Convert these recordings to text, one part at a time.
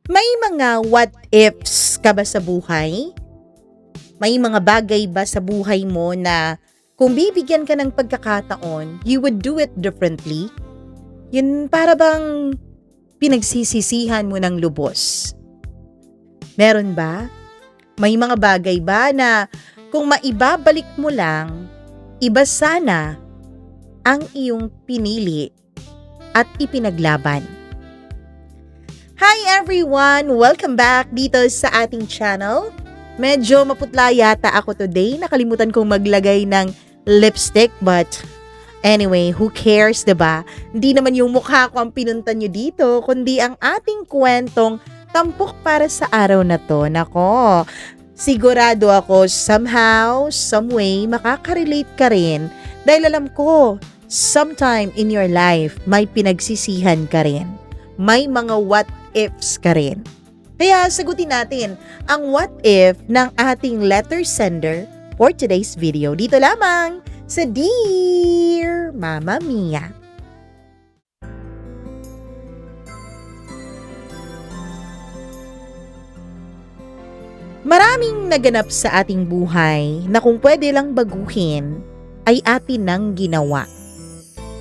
May mga what ifs ka ba sa buhay? May mga bagay ba sa buhay mo na kung bibigyan ka ng pagkakataon, you would do it differently? Yun para bang pinagsisisihan mo ng lubos? Meron ba? May mga bagay ba na kung maibabalik mo lang, iba sana ang iyong pinili at ipinaglaban? Hi everyone! Welcome back dito sa ating channel. Medyo maputla yata ako today. Nakalimutan kong maglagay ng lipstick but anyway, who cares, diba? Hindi naman yung mukha ko ang pinuntan nyo dito, kundi ang ating kwentong tampok para sa araw na to. Nako, sigurado ako somehow, someway, makakarelate ka rin dahil alam ko, sometime in your life, may pinagsisihan ka rin. May mga what ifs ka rin. Kaya sagutin natin ang what if ng ating letter sender for today's video. Dito lamang sa Dear Mama Mia. Maraming naganap sa ating buhay na kung pwede lang baguhin ay atin nang ginawa.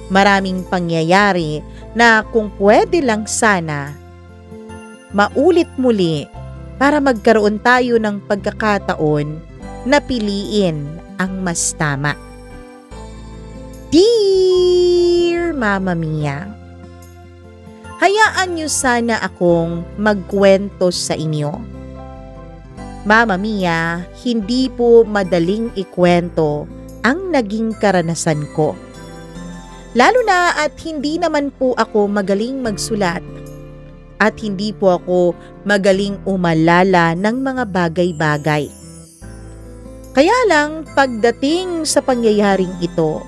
Maraming pangyayari na kung pwede lang sana maulit muli para magkaroon tayo ng pagkakataon na piliin ang mas tama. Dear Mama Mia, hayaan niyo sana akong magkwento sa inyo. Mama Mia, hindi po madaling ikwento ang naging karanasan ko. Lalo na at hindi naman po ako magaling magsulat at hindi po ako magaling umalala ng mga bagay-bagay. Kaya lang pagdating sa pangyayaring ito,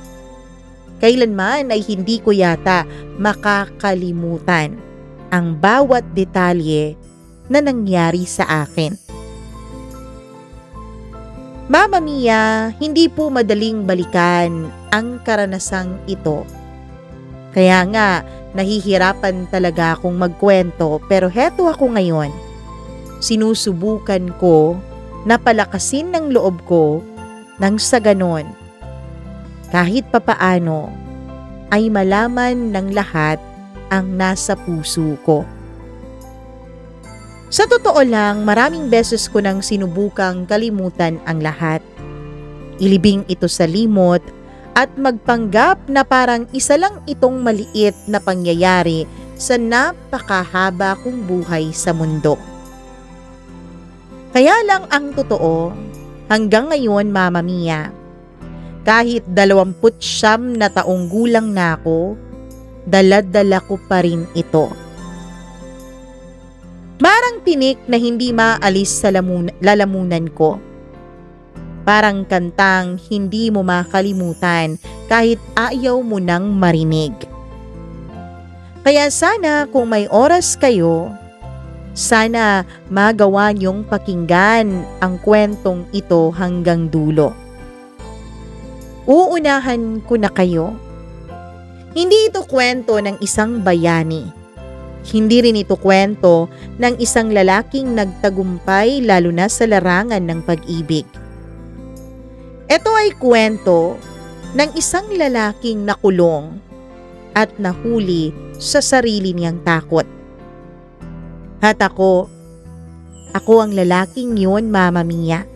kailanman ay hindi ko yata makakalimutan ang bawat detalye na nangyari sa akin. Mama Mia, hindi po madaling balikan ang karanasang ito. Kaya nga, nahihirapan talaga akong magkwento pero heto ako ngayon. Sinusubukan ko na palakasin ng loob ko nang sa ganon. Kahit papaano ay malaman ng lahat ang nasa puso ko. Sa totoo lang, maraming beses ko nang sinubukang kalimutan ang lahat. Ilibing ito sa limot at magpanggap na parang isa lang itong maliit na pangyayari sa napakahaba kong buhay sa mundo. Kaya lang ang totoo, hanggang ngayon Mama Mia, kahit 29 na taong gulang na ako, dala-dala ko pa rin ito. Marang tinik na hindi maalis sa lalamunan ko. Parang kantang hindi mo makalimutan kahit ayaw mo nang marinig. Kaya sana kung may oras kayo, sana magawa niyong pakinggan ang kwentong ito hanggang dulo. Uunahan ko na kayo. Hindi ito kwento ng isang bayani. Hindi rin ito kwento ng isang lalaking nagtagumpay lalo na sa larangan ng pag-ibig. Ito ay kwento ng isang lalaking nakulong at nahuli sa sarili niyang takot. At ako ang lalaking yun, Mama Mia.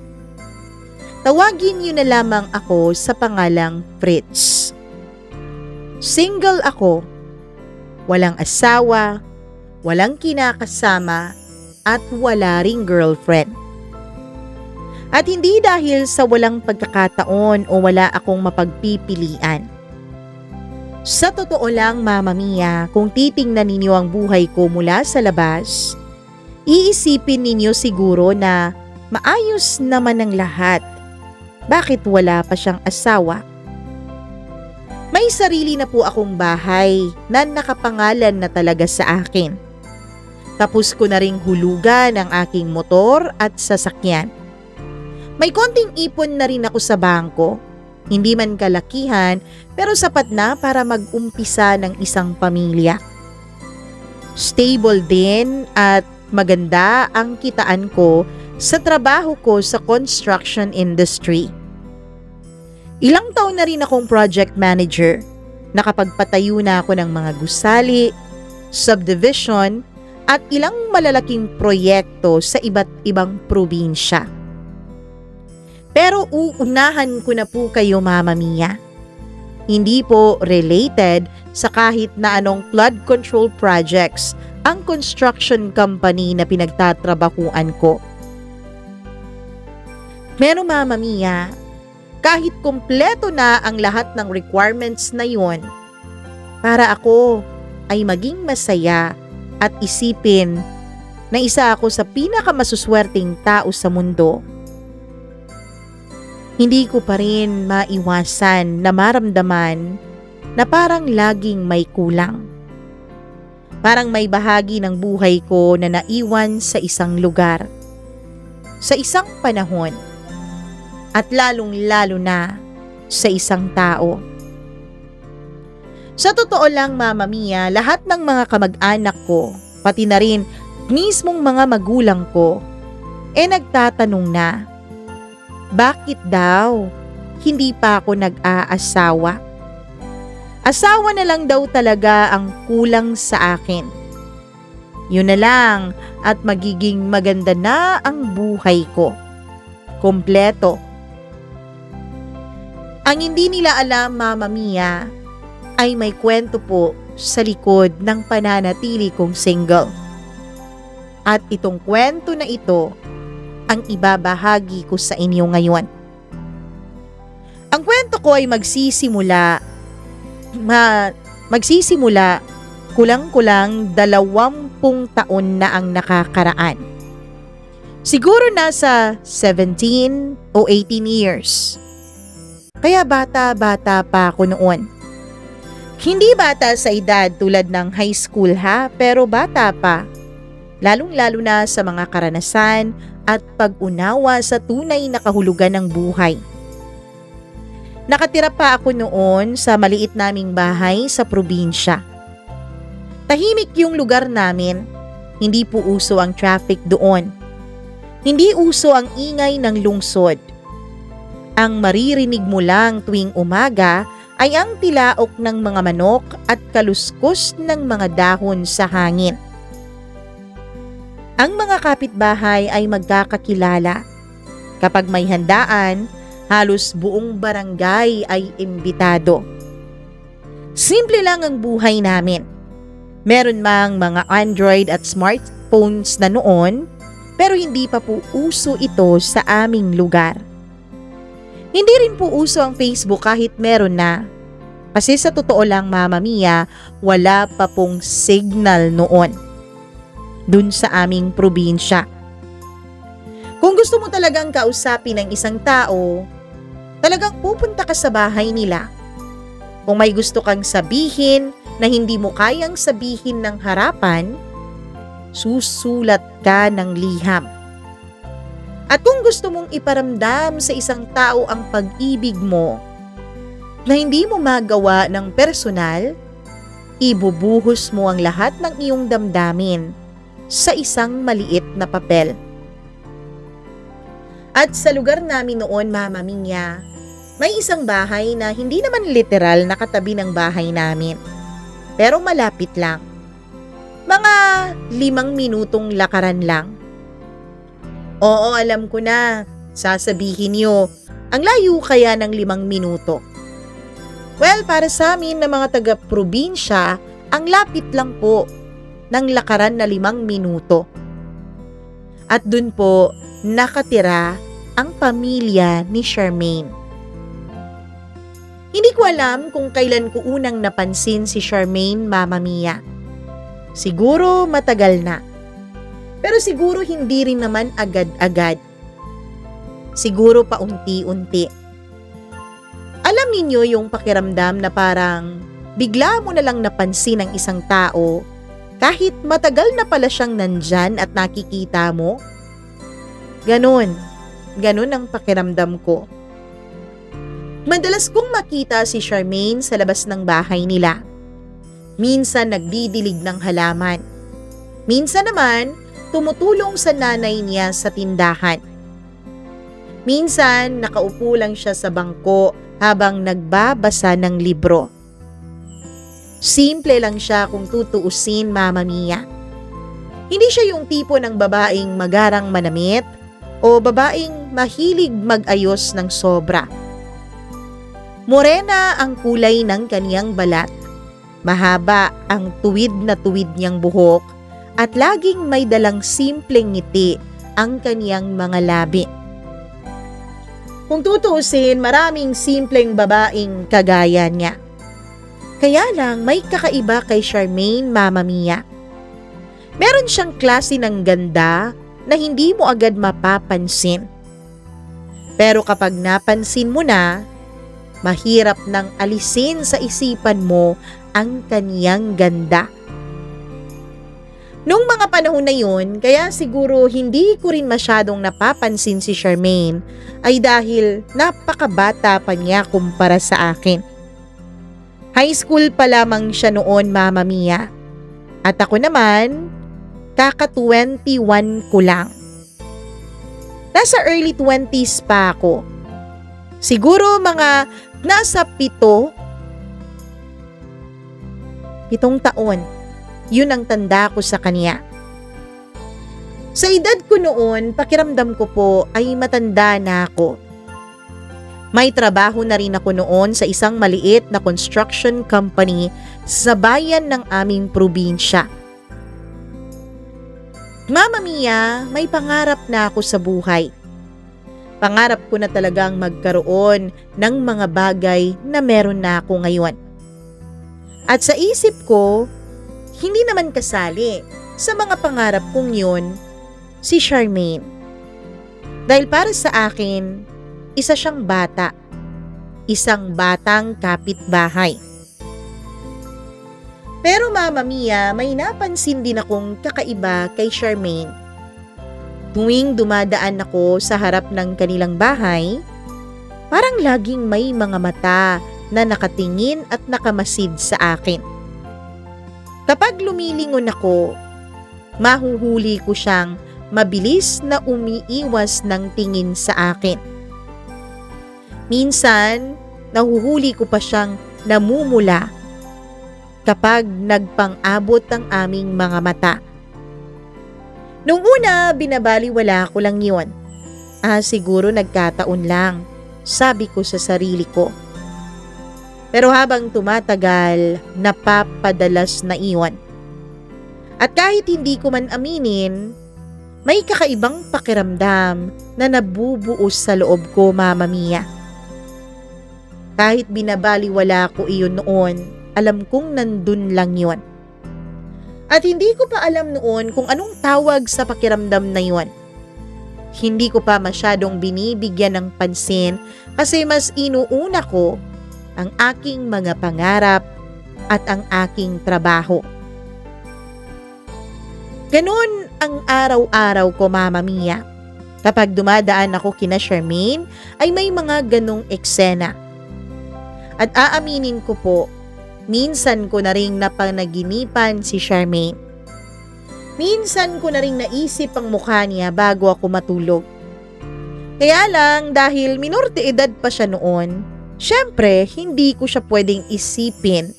Tawagin niyo na lamang ako sa pangalang Fritz. Single ako, walang asawa, walang kinakasama, at wala ring girlfriend. At hindi dahil sa walang pagkakataon o wala akong mapagpipilian. Sa totoo lang, Mama Mia, kung titingnan ninyo ang buhay ko mula sa labas, iisipin ninyo siguro na maayos naman ang lahat. Bakit wala pa siyang asawa? May sarili na po akong bahay na nakapangalan na talaga sa akin. Tapos ko na ring hulugan ang aking motor at sasakyan. May konting ipon na rin ako sa bangko. Hindi man kalakihan pero sapat na para mag-umpisa ng isang pamilya. Stable din at maganda ang kitaan ko sa trabaho ko sa construction industry. Ilang taon na rin akong project manager. Nakapagpatayo na ako ng mga gusali, subdivision, at ilang malalaking proyekto sa iba't ibang probinsya. Pero uunahan ko na po kayo, Mama Mia. Hindi po related sa kahit na anong flood control projects ang construction company na pinagtatrabahuan ko. Pero Mama Mia, kahit kumpleto na ang lahat ng requirements na yon, para ako ay maging masaya at isipin na isa ako sa pinakamasuswerteng tao sa mundo, hindi ko pa rin maiwasan na maramdaman na parang laging may kulang. Parang may bahagi ng buhay ko na naiwan sa isang lugar, sa isang panahon, at lalong-lalo na sa isang tao. Sa totoo lang, Mama Mia, lahat ng mga kamag-anak ko, pati na rin mismong mga magulang ko, nagtatanong na, bakit daw hindi pa ako nag-aasawa? Asawa na lang daw talaga ang kulang sa akin. Yun na lang at magiging maganda na ang buhay ko. Kompleto. Ang hindi nila alam, Mama Mia, ay may kwento po sa likod ng pananatili kong single. At itong kwento na ito ang ibabahagi ko sa inyo ngayon. Ang kwento ko ay magsisimula kulang-kulang 20 taon na ang nakakaraan. Siguro nasa 17 o 18 years. Kaya bata-bata pa ako noon. Hindi bata sa edad tulad ng high school pero bata pa. Lalong-lalo na sa mga karanasan at pag-unawa sa tunay na kahulugan ng buhay. Nakatira pa ako noon sa maliit naming bahay sa probinsya. Tahimik yung lugar namin, hindi po uso ang traffic doon. Hindi uso ang ingay ng lungsod. Ang maririnig mo lang tuwing umaga ay ang tilaok ng mga manok at kaluskos ng mga dahon sa hangin. Ang mga kapitbahay ay magkakakilala. Kapag may handaan, halos buong barangay ay imbitado. Simple lang ang buhay namin. Meron mang mga Android at smartphones na noon, pero hindi pa po uso ito sa aming lugar. Hindi rin po uso ang Facebook kahit meron na. Kasi sa totoo lang, Mama Mia, wala pa pong signal noon dun sa aming probinsya. Kung gusto mo talagang kausapin ng isang tao, talagang pupunta ka sa bahay nila. Kung may gusto kang sabihin na hindi mo kayang sabihin ng harapan, susulat ka ng liham. At kung gusto mong iparamdam sa isang tao ang pag-ibig mo na hindi mo magawa ng personal, ibubuhos mo ang lahat ng iyong damdamin sa isang maliit na papel. At sa lugar namin noon, Mama Mia, may isang bahay na hindi naman literal na katabi ng bahay namin, pero malapit lang. Mga 5 minutong lakaran lang. Oo, alam ko na. Sasabihin niyo, ang layo kaya ng 5 minuto? Well, para sa amin na mga taga-probinsya, ang lapit lang po ng lakaran na 5 minuto. At dun po nakatira ang pamilya ni Charmaine. Hindi ko alam kung kailan ko unang napansin si Charmaine, Mama Mia. Siguro matagal na. Pero siguro hindi rin naman agad-agad. Siguro paunti-unti. Alam ninyo yung pakiramdam na parang bigla mo na lang napansin ang isang tao kahit matagal na pala siyang nandyan at nakikita mo? Ganon ang pakiramdam ko. Madalas kong makita si Charmaine sa labas ng bahay nila. Minsan nagdidilig ng halaman. Minsan naman, tumutulong sa nanay niya sa tindahan. Minsan, nakaupo lang siya sa bangko habang nagbabasa ng libro. Simple lang siya kung tutuusin, Mama Mia. Hindi siya yung tipo ng babaeng magarang manamit o babaeng mahilig mag-ayos ng sobra. Morena ang kulay ng kaniyang balat. Mahaba ang tuwid na tuwid niyang buhok at laging may dalang simpleng ngiti ang kaniyang mga labi. Kung tutuusin, maraming simpleng babaeng kagaya niya. Kaya lang may kakaiba kay Charmaine, Mama Mia. Meron siyang klase ng ganda na hindi mo agad mapapansin. Pero kapag napansin mo na, mahirap nang alisin sa isipan mo ang kaniyang ganda. Nung mga panahon na yun, kaya siguro hindi ko rin masyadong napapansin si Charmaine ay dahil napakabata pa niya kumpara sa akin. High school pa lamang siya noon, Mama Mia. At ako naman, kaka-21 ko lang. Nasa early 20s pa ako. Siguro mga nasa 7 taon. Yun ang tanda ko sa kanya. Sa edad ko noon, pakiramdam ko po ay matanda na ako. May trabaho na rin ako noon sa isang maliit na construction company sa bayan ng aming probinsya. Mama Mia, may pangarap na ako sa buhay. Pangarap ko na talagang magkaroon ng mga bagay na meron na ako ngayon. At sa isip ko, hindi naman kasali sa mga pangarap kong yun si Charmaine. Dahil para sa akin, isa siyang bata. Isang batang kapitbahay. Pero Mama Mia, may napansin din akong kakaiba kay Charmaine. Tuwing dumadaan ako sa harap ng kanilang bahay, parang laging may mga mata na nakatingin at nakamasid sa akin. Kapag lumilingon ako, mahuhuli ko siyang mabilis na umiiwas ng tingin sa akin. Minsan, nahuhuli ko pa siyang namumula kapag nagpang-abot ang aming mga mata. Nung una, binabaliwala ko lang yun. Siguro nagkataon lang, sabi ko sa sarili ko. Pero habang tumatagal, napapadalas na iyon. At kahit hindi ko man aminin, may kakaibang pakiramdam na nabubuos sa loob ko, Mama Mia. Kahit binabaliwala ko iyon noon, alam kong nandun lang yon. At hindi ko pa alam noon kung anong tawag sa pakiramdam na yon. Hindi ko pa masyadong binibigyan ng pansin kasi mas inuuna ko ang aking mga pangarap at ang aking trabaho. Ganun ang araw-araw ko, Mama Mia. Kapag dumadaan ako kina Charmaine, ay may mga ganong eksena. At aaminin ko po, minsan ko na ring napanaginipan si Charmaine. Minsan ko na ring naisip ang mukha niya bago ako matulog. Kaya lang dahil minor de edad pa siya noon, syempre hindi ko siya pwedeng isipin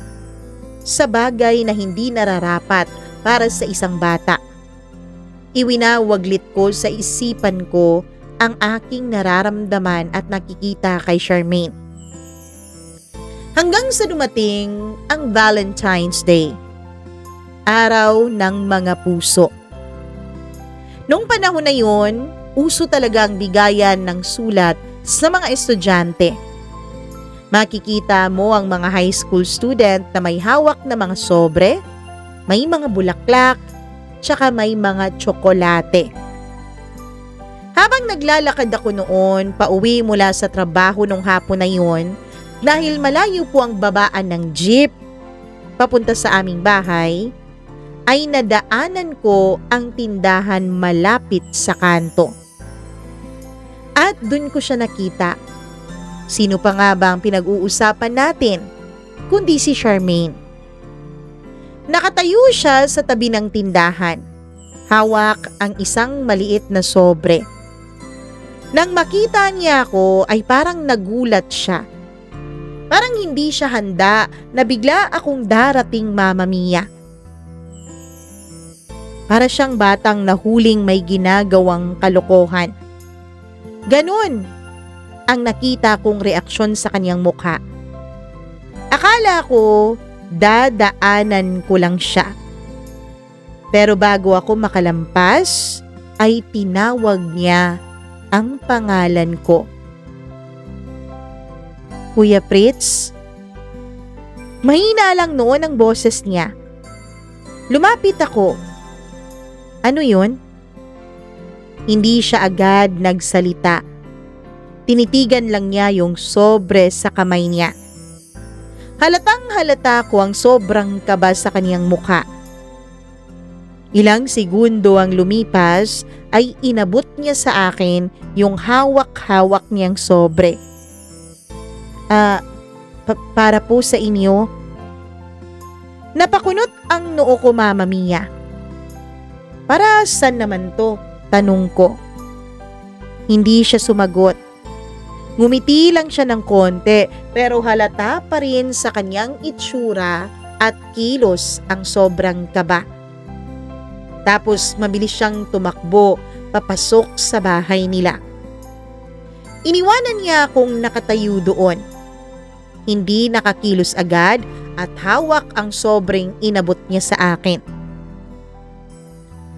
sa bagay na hindi nararapat para sa isang bata. Iwinawaglit ko sa isipan ko ang aking nararamdaman at nakikita kay Charmaine. Hanggang sa dumating ang Valentine's Day, araw ng mga puso. Noong panahon na yun, uso talaga ang bigayan ng sulat sa mga estudyante. Makikita mo ang mga high school student na may hawak na mga sobre, may mga bulaklak, tsaka may mga tsokolate. Habang naglalakad ako noon, pauwi mula sa trabaho nung hapon na yun, dahil malayo po ang babaan ng jeep papunta sa aming bahay, ay nadaanan ko ang tindahan malapit sa kanto. At dun ko siya nakita. Sino pa nga ba ang pinag-uusapan natin, kundi si Charmaine. Nakatayo siya sa tabi ng tindahan Hawak ang isang maliit na sobre. Nang makita niya ako ay parang nagulat siya. Parang hindi siya handa na bigla akong darating, Mama Mia. Para siyang batang nahuling may ginagawang kalokohan. Ganun ang nakita kong reaksyon sa kanyang mukha. Akala ko dadaanan ko lang siya. Pero bago ako makalampas ay tinawag niya ang pangalan ko. Kuya Fritz? Mahina lang noon ang boses niya. Lumapit ako. Ano yun? Hindi siya agad nagsalita. Tinitigan lang niya yung sobre sa kamay niya. Halatang halata ko ang sobrang kaba sa kaniyang mukha. Ilang segundo ang lumipas ay inabot niya sa akin yung hawak-hawak niyang sobre. Para po sa inyo. Napakunot ang noo ko, Mama Mia. Para saan naman to? Tanong ko. Hindi siya sumagot. Ngumiti lang siya ng konti pero halata pa rin sa kanyang itsura at kilos ang sobrang kaba. Tapos mabilis siyang tumakbo papasok sa bahay nila. Iniwanan niya akong nakatayo doon. Hindi nakakilos agad at hawak ang sobrang inabot niya sa akin.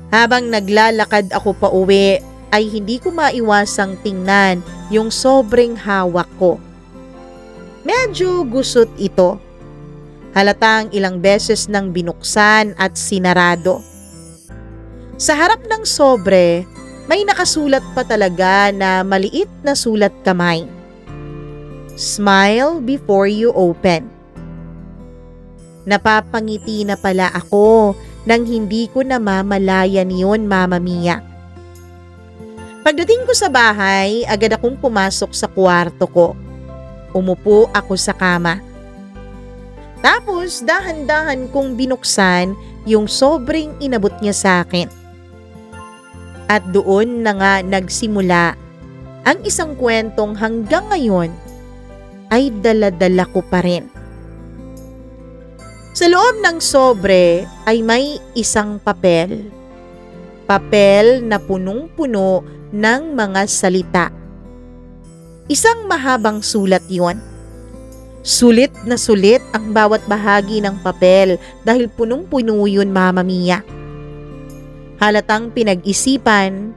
Habang naglalakad ako pa uwi ay hindi ko maiwasang tingnan yung sobrang hawak ko. Medyo gusot ito. Halatang ilang beses nang binuksan at sinarado. Sa harap ng sobre, may nakasulat pa talaga na maliit na sulat kamay. Smile before you open. Napapangiti na pala ako nang hindi ko namamalayan yun, Mama Mia. Pagdating ko sa bahay, agad akong pumasok sa kwarto ko. Umupo ako sa kama. Tapos dahan-dahan kong binuksan yung sobrang inabot niya sa akin. At doon na nga nagsimula ang isang kwentong hanggang ngayon ay dala-dala ko pa rin. Sa loob ng sobre ay may isang papel. Papel na punong-puno ng mga salita. Isang mahabang sulat yon. Sulit na sulit ang bawat bahagi ng papel dahil punong-puno yun, Mama Mia. Halatang pinag-isipan,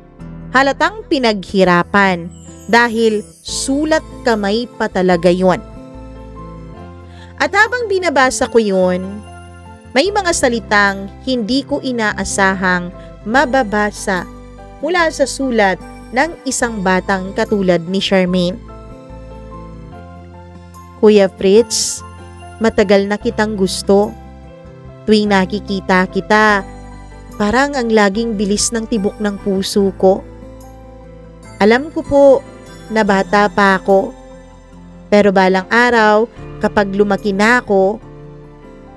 halatang pinaghirapan dahil sulat kamay pa talaga yun. At habang binabasa ko yun, may mga salitang hindi ko inaasahang mababasa mula sa sulat ng isang batang katulad ni Charmaine. Kuya Fritz, matagal na kitang gusto. Tuwing nakikita kita, parang ang laging bilis ng tibok ng puso ko. Alam ko po na bata pa ako. Pero balang araw, kapag lumaki na ako,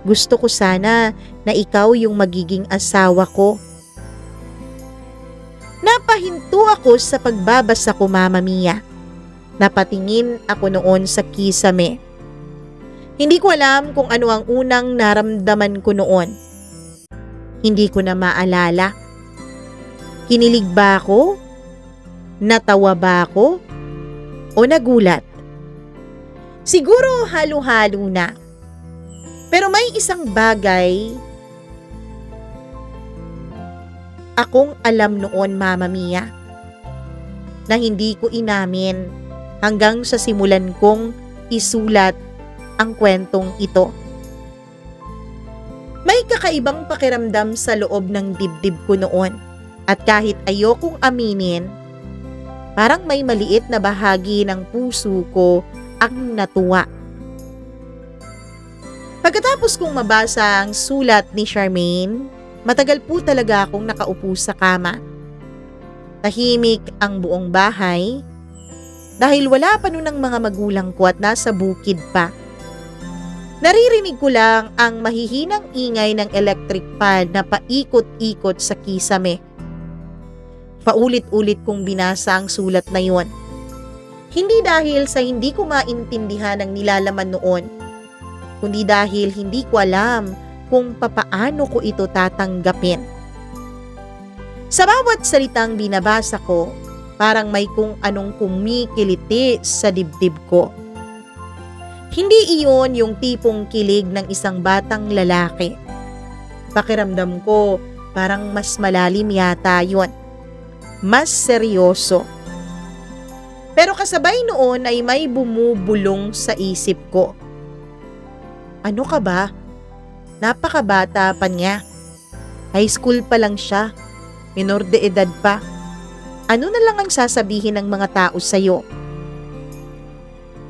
gusto ko sana na ikaw yung magiging asawa ko. Napahinto ako sa pagbabasa ko, Mama Mia. Napatingin ako noon sa kisame. Hindi ko alam kung ano ang unang naramdaman ko noon. Hindi ko na maalala. Kinilig ba ako? Natawa ba ako? O nagulat? Siguro halo-halo na. Pero may isang bagay akong alam noon, Mama Mia, na hindi ko inamin hanggang sa simulan kong isulat ang kwentong ito. May kakaibang pakiramdam sa loob ng dibdib ko noon at kahit ayokong aminin, parang may maliit na bahagi ng puso ko ang natuwa. Pagkatapos kong mabasa ang sulat ni Charmaine, matagal po talaga akong nakaupo sa kama. Tahimik ang buong bahay dahil wala pa nun ang mga magulang ko at nasa bukid pa. Naririnig ko lang ang mahihinang ingay ng electric fan na paikot-ikot sa kisame. Paulit-ulit kong binasa ang sulat na yon. Hindi dahil sa hindi ko maintindihan ang nilalaman noon, kundi dahil hindi ko alam kung papaano ko ito tatanggapin. Sa bawat salitang binabasa ko, parang may kung anong kumikiliti sa dibdib ko. Hindi iyon yung tipong kilig ng isang batang lalaki. Pakiramdam ko, parang mas malalim yata yon. Mas seryoso. Pero kasabay noon ay may bumubulong sa isip ko. Ano ka ba? Napakabata pa niya. High school pa lang siya. Minor de edad pa. Ano na lang ang sasabihin ng mga tao sa'yo?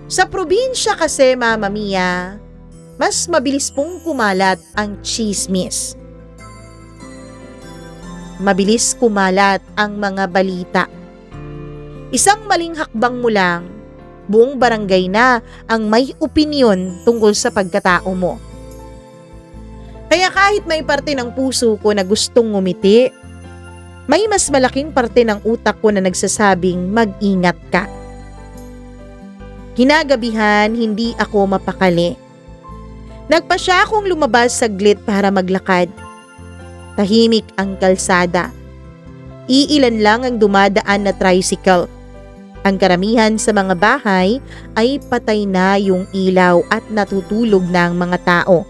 Sa probinsya kasi, Mama Mia, mas mabilis pong kumalat ang tsismis. Mabilis kumalat ang mga balita. Isang maling hakbang mo lang, buong barangay na ang may opinyon tungkol sa pagkatao mo. Kaya kahit may parte ng puso ko na gustong ngumiti, may mas malaking parte ng utak ko na nagsasabing mag-ingat ka. Kinagabihan, hindi ako mapakali. Nagpasya akong lumabas saglit para maglakad. Tahimik ang kalsada. Iilan lang ang dumadaan na tricycle. Ang karamihan sa mga bahay ay patay na yung ilaw at natutulog na ang mga tao.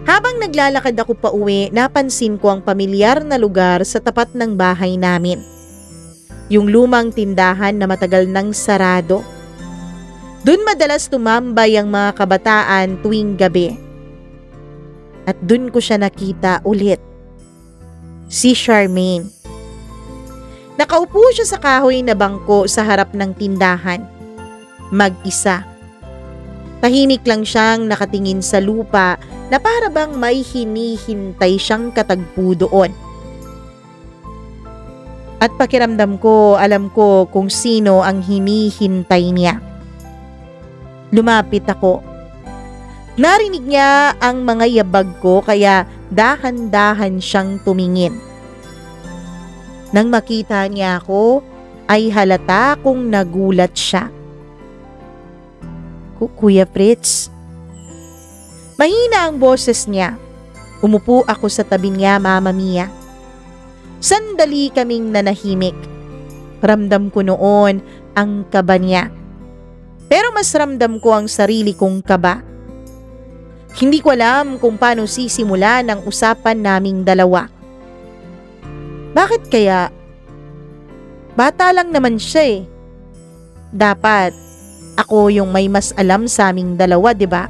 Habang naglalakad ako pa uwi, napansin ko ang pamilyar na lugar sa tapat ng bahay namin. Yung lumang tindahan na matagal nang sarado. Doon madalas tumambay ang mga kabataan tuwing gabi. At doon ko siya nakita ulit. Si Charmaine. Nakaupo siya sa kahoy na bangko sa harap ng tindahan. Mag-isa. Tahimik lang siyang nakatingin sa lupa na para bang may hinihintay siyang katagpo doon. At pakiramdam ko, alam ko kung sino ang hinihintay niya. Lumapit ako. Narinig niya ang mga yabag ko kaya dahan-dahan siyang tumingin. Nang makita niya ako, ay halata kung nagulat siya. Kuya Fritz. Mahina ang boses niya. Umupo ako sa tabi niya, Mama Mia. Sandali kaming nanahimik. Ramdam ko noon ang kaba niya. Pero mas ramdam ko ang sarili kong kaba. Hindi ko alam kung paano sisimula ng usapan naming dalawa. Bakit kaya? Bata lang naman siya eh. Dapat ako yung may mas alam sa aming dalawa, di ba?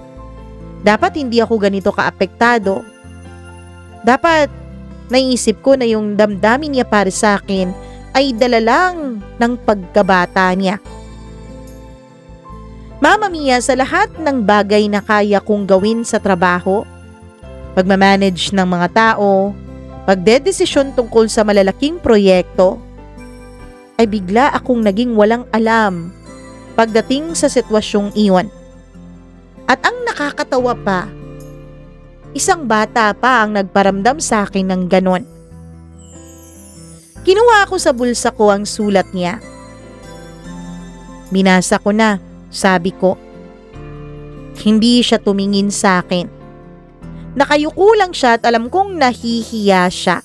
Dapat hindi ako ganito kaapektado. Dapat naisip ko na yung damdamin niya para sa akin ay dala lang ng pagkabata niya. Mama Mia, sa lahat ng bagay na kaya kong gawin sa trabaho, pagmamanage ng mga tao, pagdedesisyon tungkol sa malalaking proyekto, ay bigla akong naging walang alam pagdating sa sitwasyong iyon. At ang nakakatawa pa, isang bata pa ang nagparamdam sa akin ng ganon. Kinuha ko sa bulsa ko ang sulat niya. Binasa ko na, sabi ko. Hindi siya tumingin sa akin. Nakayuko lang siya at alam kong nahihiya siya.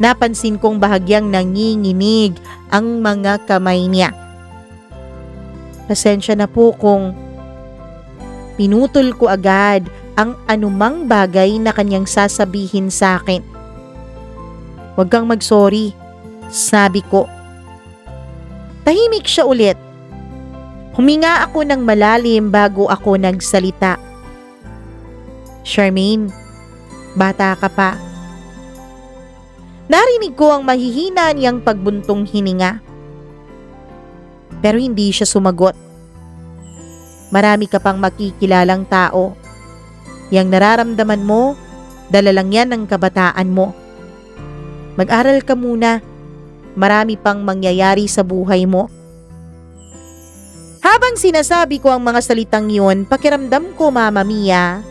Napansin kong bahagyang nanginginig ang mga kamay niya. Pasensya na po kung pinutol ko agad ang anumang bagay na kanyang sasabihin sa akin. Huwag kang mag-sorry, sabi ko. Tahimik siya ulit. Huminga ako ng malalim bago ako nagsalita. Charmaine, bata ka pa. Narinig ko ang mahihina niyang pagbuntong hininga. Pero hindi siya sumagot. Marami ka pang makikilalang tao. Yang nararamdaman mo, dala lang yan ng kabataan mo. Mag-aral ka muna. Marami pang mangyayari sa buhay mo. Habang sinasabi ko ang mga salitang yun, pakiramdam ko, Mama Mia,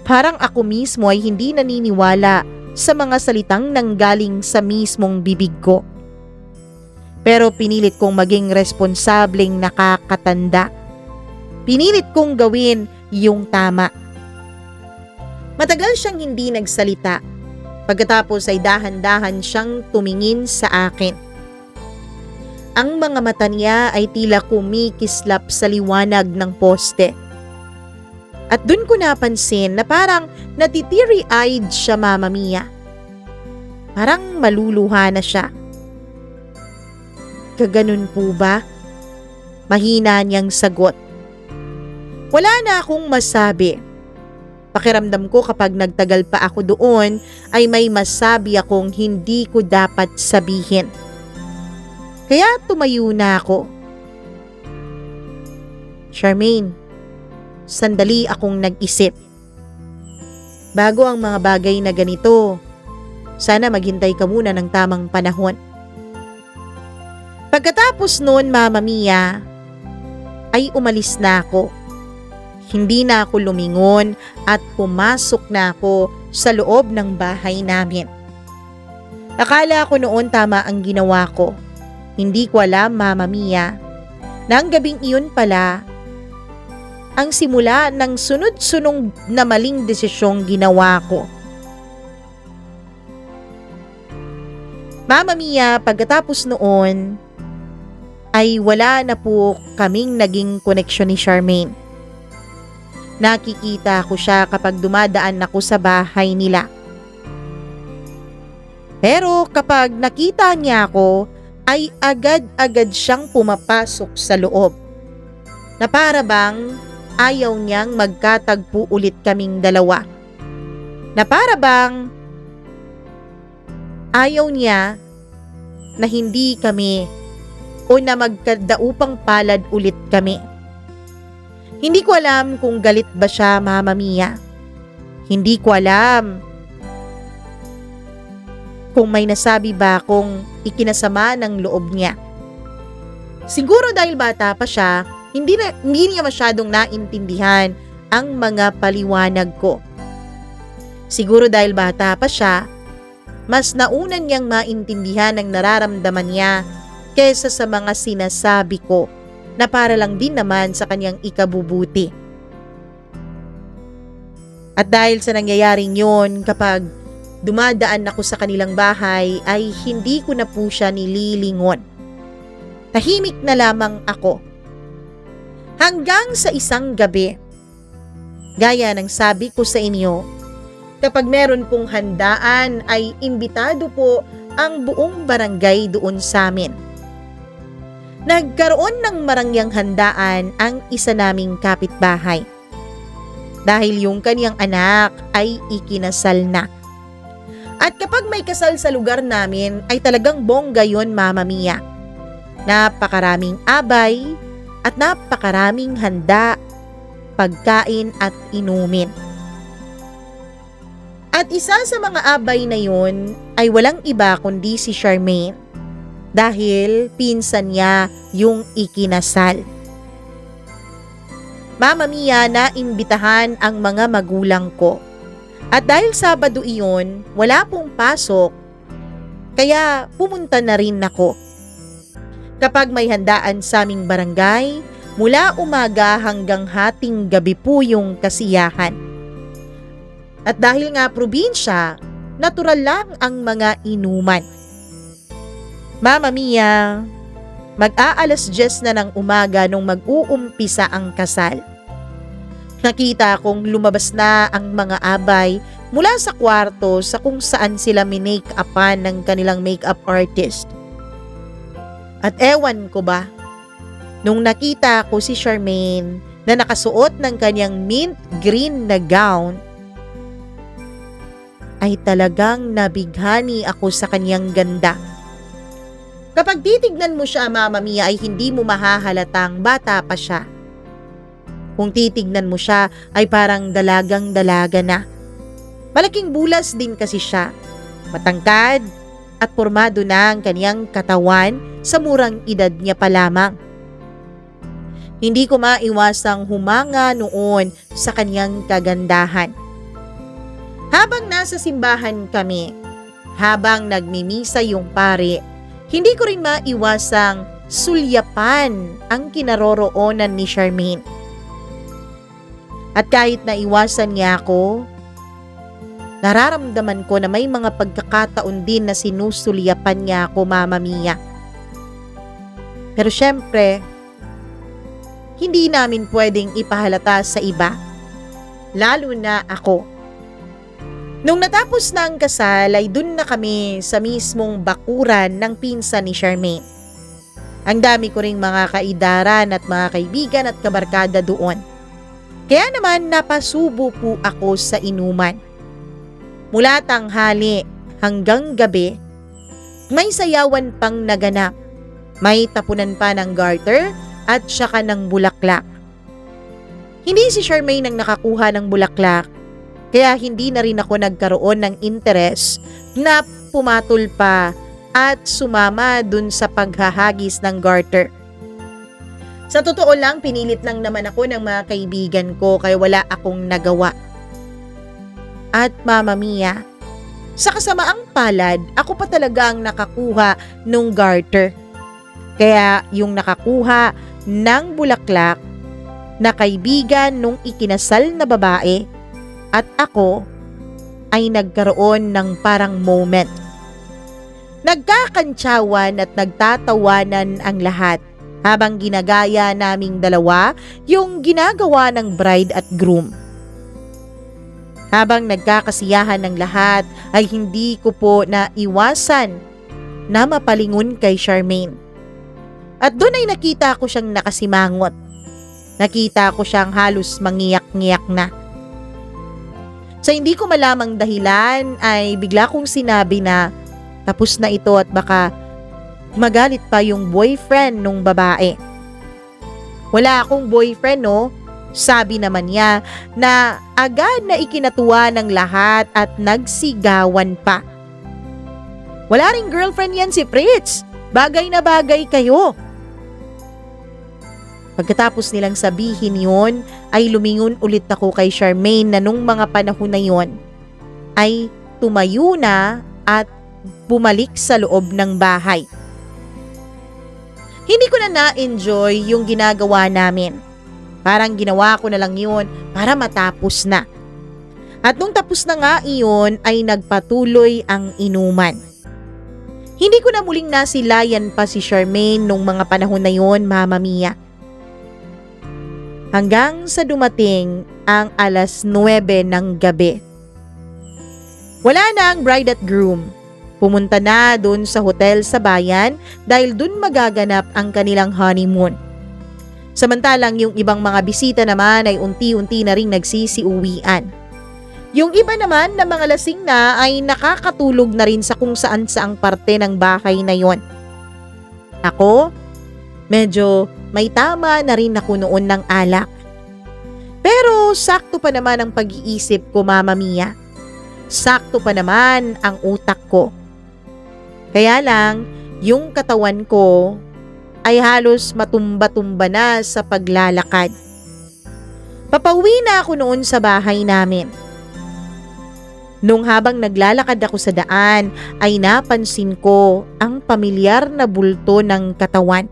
parang ako mismo ay hindi naniniwala sa mga salitang nanggaling sa mismong bibig ko. Pero pinilit kong maging responsableng nakakatanda. Pinilit kong gawin yung tama. Matagal siyang hindi nagsalita. Pagkatapos ay dahan-dahan siyang tumingin sa akin. Ang mga mata niya ay tila kumikislap sa liwanag ng poste. At dun ko napansin na parang natiteary-eyed siya, Mama Mia. Parang maluluha na siya. Kaganon po ba? Mahina niyang sagot. Wala na akong masabi. Pakiramdam ko kapag nagtagal pa ako doon ay may masabi akong hindi ko dapat sabihin. Kaya tumayo na ako. Charmaine, sandali akong nag-isip. Bago ang mga bagay na ganito, sana maghintay ka muna ng tamang panahon. Pagkatapos noon, Mama Mia, ay umalis na ako. Hindi na ako lumingon at pumasok na ako sa loob ng bahay namin. Akala ko noon tama ang ginawa ko. Hindi ko alam, Mama Mia, na ang gabing iyon pala ang simula ng sunod-sunong na maling desisyong ginawa ko. Mama Mia, pagkatapos noon ay wala na po kaming naging koneksyon ni Charmaine. Nakikita ko siya kapag dumadaan ako sa bahay nila. Pero kapag nakita niya ako, ay agad-agad siyang pumapasok sa loob. Na para bang ayaw niyang magkatagpo ulit kaming dalawa. Na para bang ayaw niya na hindi kami o na magkadaupang palad ulit kami. Hindi ko alam kung galit ba siya, Mama Mia. Hindi ko alam kung may nasabi ba akong ikinasama ng loob niya. Siguro dahil bata pa siya, hindi niya masyadong naintindihan ang mga paliwanag ko. Siguro dahil bata pa siya, mas nauna niyang maintindihan ang nararamdaman niya kaysa sa mga sinasabi ko na para lang din naman sa kanyang ikabubuti. At dahil sa nangyayaring yun, kapag dumadaan ako sa kanilang bahay ay hindi ko na po siya nililingon. Tahimik na lamang ako. Hanggang sa isang gabi, gaya ng sabi ko sa inyo, kapag meron pong handaan ay imbitado po ang buong barangay doon sa amin. Nagkaroon ng marangyang handaan ang isa naming kapitbahay. Dahil yung kanyang anak ay ikinasal na. At kapag may kasal sa lugar namin ay talagang bongga yun, Mama Mia. Napakaraming abay at napakaraming handa, pagkain at inumin. At isa sa mga abay na yun ay walang iba kundi si Charmaine. Dahil pinsan niya yung ikinasal. Mama Mia, naimbitahan ang mga magulang ko. At dahil Sabado iyon, wala pong pasok, kaya pumunta na rin ako. Kapag may handaan sa aming barangay, mula umaga hanggang hating gabi po yung kasiyahan. At dahil nga probinsya, natural lang ang mga inuman. Mama Mia, mag-aalas 10 na ng umaga nung mag-uumpisa ang kasal. Nakita kong lumabas na ang mga abay mula sa kwarto sa kung saan sila minake-upan ng kanilang makeup artist. At ewan ko ba, nung nakita ko si Charmaine na nakasuot ng kanyang mint green na gown, ay talagang nabighani ako sa kanyang ganda. Kapag titignan mo siya, Mama Mia, ay hindi mo mahahalatang bata pa siya. Kung titignan mo siya ay parang dalagang-dalaga na. Malaking bulas din kasi siya. Matangkad at pormado na ang kanyang katawan sa murang edad niya pa lamang. Hindi ko maiwasang humanga noon sa kanyang kagandahan. Habang nasa simbahan kami, habang nagmimisa yung pare, hindi ko rin maiwasang sulyapan ang kinaroroonan ni Charmaine. At kahit na iwasan niya ako, nararamdaman ko na may mga pagkakataon din na sinusulyapan niya ako, Mama Mia. Pero syempre, hindi namin pwedeng ipahalata sa iba, lalo na ako. Nung natapos na ang kasal ay dun na kami sa mismong bakuran ng pinsan ni Charmaine. Ang dami ko ring mga kaidaran at mga kaibigan at kabarkada doon. Kaya naman napasubo po ako sa inuman. Mula tanghali hanggang gabi, may sayawan pang naganap. May tapunan pa ng garter at saka ng bulaklak. Hindi si Charmaine ang nakakuha ng bulaklak, kaya hindi na rin ako nagkaroon ng interes na pumatol pa at sumama dun sa paghahagis ng garter. Sa totoo lang, pinilit lang naman ako ng mga kaibigan ko kaya wala akong nagawa. At Mama Mia, sa kasamaang palad, ako pa talaga ang nakakuha nung garter. Kaya yung nakakuha ng bulaklak na kaibigan nung ikinasal na babae at ako ay nagkaroon ng parang moment. Nagkakantsawan at nagtatawanan ang lahat habang ginagaya naming dalawa yung ginagawa ng bride at groom. Habang nagkakasiyahan ng lahat ay hindi ko po naiwasan na mapalingon kay Charmaine. At doon ay nakita ko siyang nakasimangot. Nakita ko siyang halos mangiyak-ngiyak na. Sa hindi ko malamang dahilan ay bigla kong sinabi na tapos na ito at baka magalit pa yung boyfriend nung babae. Wala akong boyfriend, no? Sabi naman niya na agad na ikinatuwa ng lahat at nagsigawan pa. Wala ring girlfriend yan si Fritz. Bagay na bagay kayo. Pagkatapos nilang sabihin yun, ay lumingon ulit ako kay Charmaine na nung mga panahon na yun, ay tumayo na at bumalik sa loob ng bahay. Hindi ko na na-enjoy yung ginagawa namin. Parang ginawa ko na lang yun para matapos na. At nung tapos na nga iyon ay nagpatuloy ang inuman. Hindi ko na muling nasilayan pa si Charmaine nung mga panahon na yun, Mama Mia. Hanggang sa dumating ang 9:00 ng gabi. Wala na ang bride at groom. Pumunta na dun sa hotel sa bayan dahil dun magaganap ang kanilang honeymoon. Samantalang yung ibang mga bisita naman ay unti-unti na ring nagsisiuwian. Yung iba naman na mga lasing na ay nakakatulog na rin sa kung saan saang parte ng bahay na yon. Ako, medyo may tama na rin ako noon ng alak. Pero sakto pa naman ang pag-iisip ko, Mama Mia. Sakto pa naman ang utak ko. Kaya lang, yung katawan ko ay halos matumba-tumba na sa paglalakad. Papauwi na ako noon sa bahay namin. Nung habang naglalakad ako sa daan, ay napansin ko ang pamilyar na bulto ng katawan.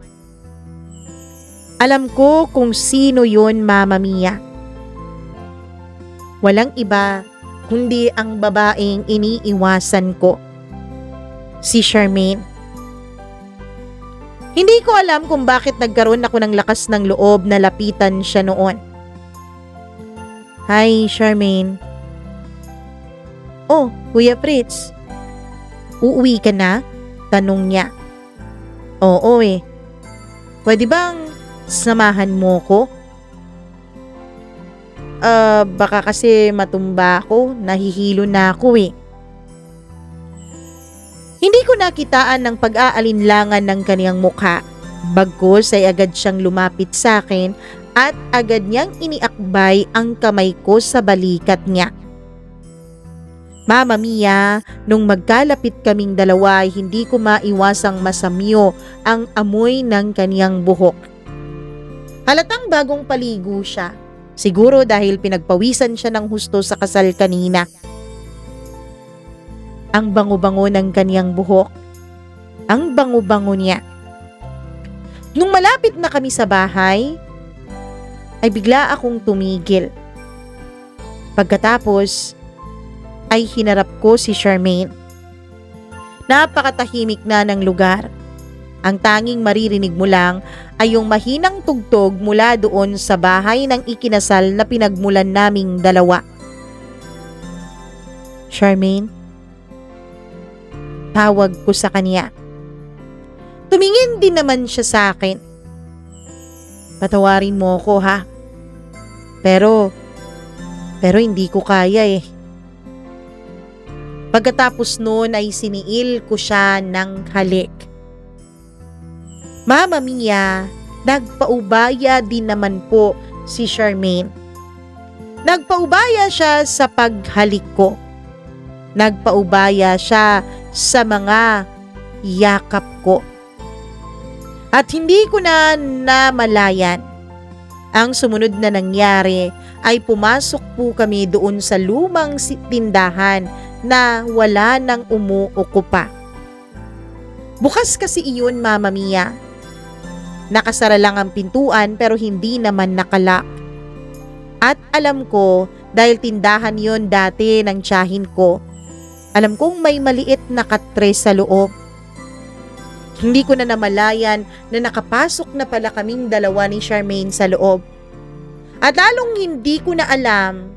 Alam ko kung sino yun, Mama Mia. Walang iba kundi ang babaeng iniiwasan ko. Si Charmaine. Hindi ko alam kung bakit nagkaroon ako ng lakas ng loob na lapitan siya noon. Hi, Charmaine. Oh, Kuya Fritz. Uuwi ka na? Tanong niya. Oo eh. Pwede bang samahan mo ko? Baka kasi matumba ako, nahihilo na ako eh. Hindi ko nakitaan ng pag-aalinlangan ng kaniyang mukha. Bagkus ay agad siyang lumapit sa akin at agad niyang iniakbay ang kamay ko sa balikat niya. Mama Mia, nung magkalapit kaming dalawa ay hindi ko maiwasang masamyo ang amoy ng kaniyang buhok. Halatang bagong paligo siya. Siguro dahil pinagpawisan siya ng husto sa kasal kanina. Ang bango-bango ng kaniyang buhok. Ang bango-bango niya. Nung malapit na kami sa bahay, ay bigla akong tumigil. Pagkatapos, ay hinarap ko si Charmaine. Napakatahimik na ng lugar. Ang tanging maririnig mo lang ay yung mahinang tugtog mula doon sa bahay ng ikinasal na pinagmulan naming dalawa. Charmaine, tawag ko sa kanya. Tumingin din naman siya sa akin. Patawarin mo ko ha. Pero hindi ko kaya eh. Pagkatapos noon ay siniil ko siya ng halik. Mama Mia, nagpaubaya din naman po si Charmaine. Nagpaubaya siya sa paghalik ko. Nagpaubaya siya sa mga yakap ko. At hindi ko na namalayan. Ang sumunod na nangyari ay pumasok po kami doon sa lumang tindahan na wala nang umuukupa. Bukas kasi iyon, Mama Mia. Nakasara lang ang pintuan pero hindi naman nakalak. At alam ko, dahil tindahan yon dati ng tiyahin ko, alam kong may maliit na katre sa loob. Hindi ko na namalayan na nakapasok na pala kaming dalawa ni Charmaine sa loob. At lalong hindi ko na alam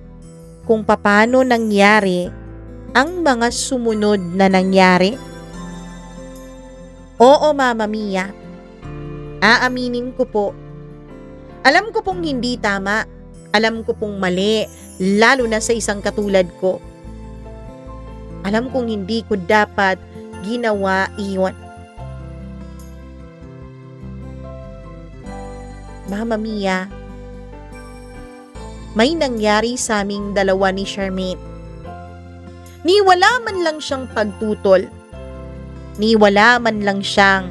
kung paano nangyari ang mga sumunod na nangyari. Oo, Mama Mia. Aaminin ko po. Alam ko pong hindi tama. Alam ko pong mali, lalo na sa isang katulad ko. Alam kong hindi ko dapat ginawa iyon. Mama Mia, may nangyari sa aming dalawa ni Charmaine. Ni wala man lang siyang pagtutol. Ni wala man lang siyang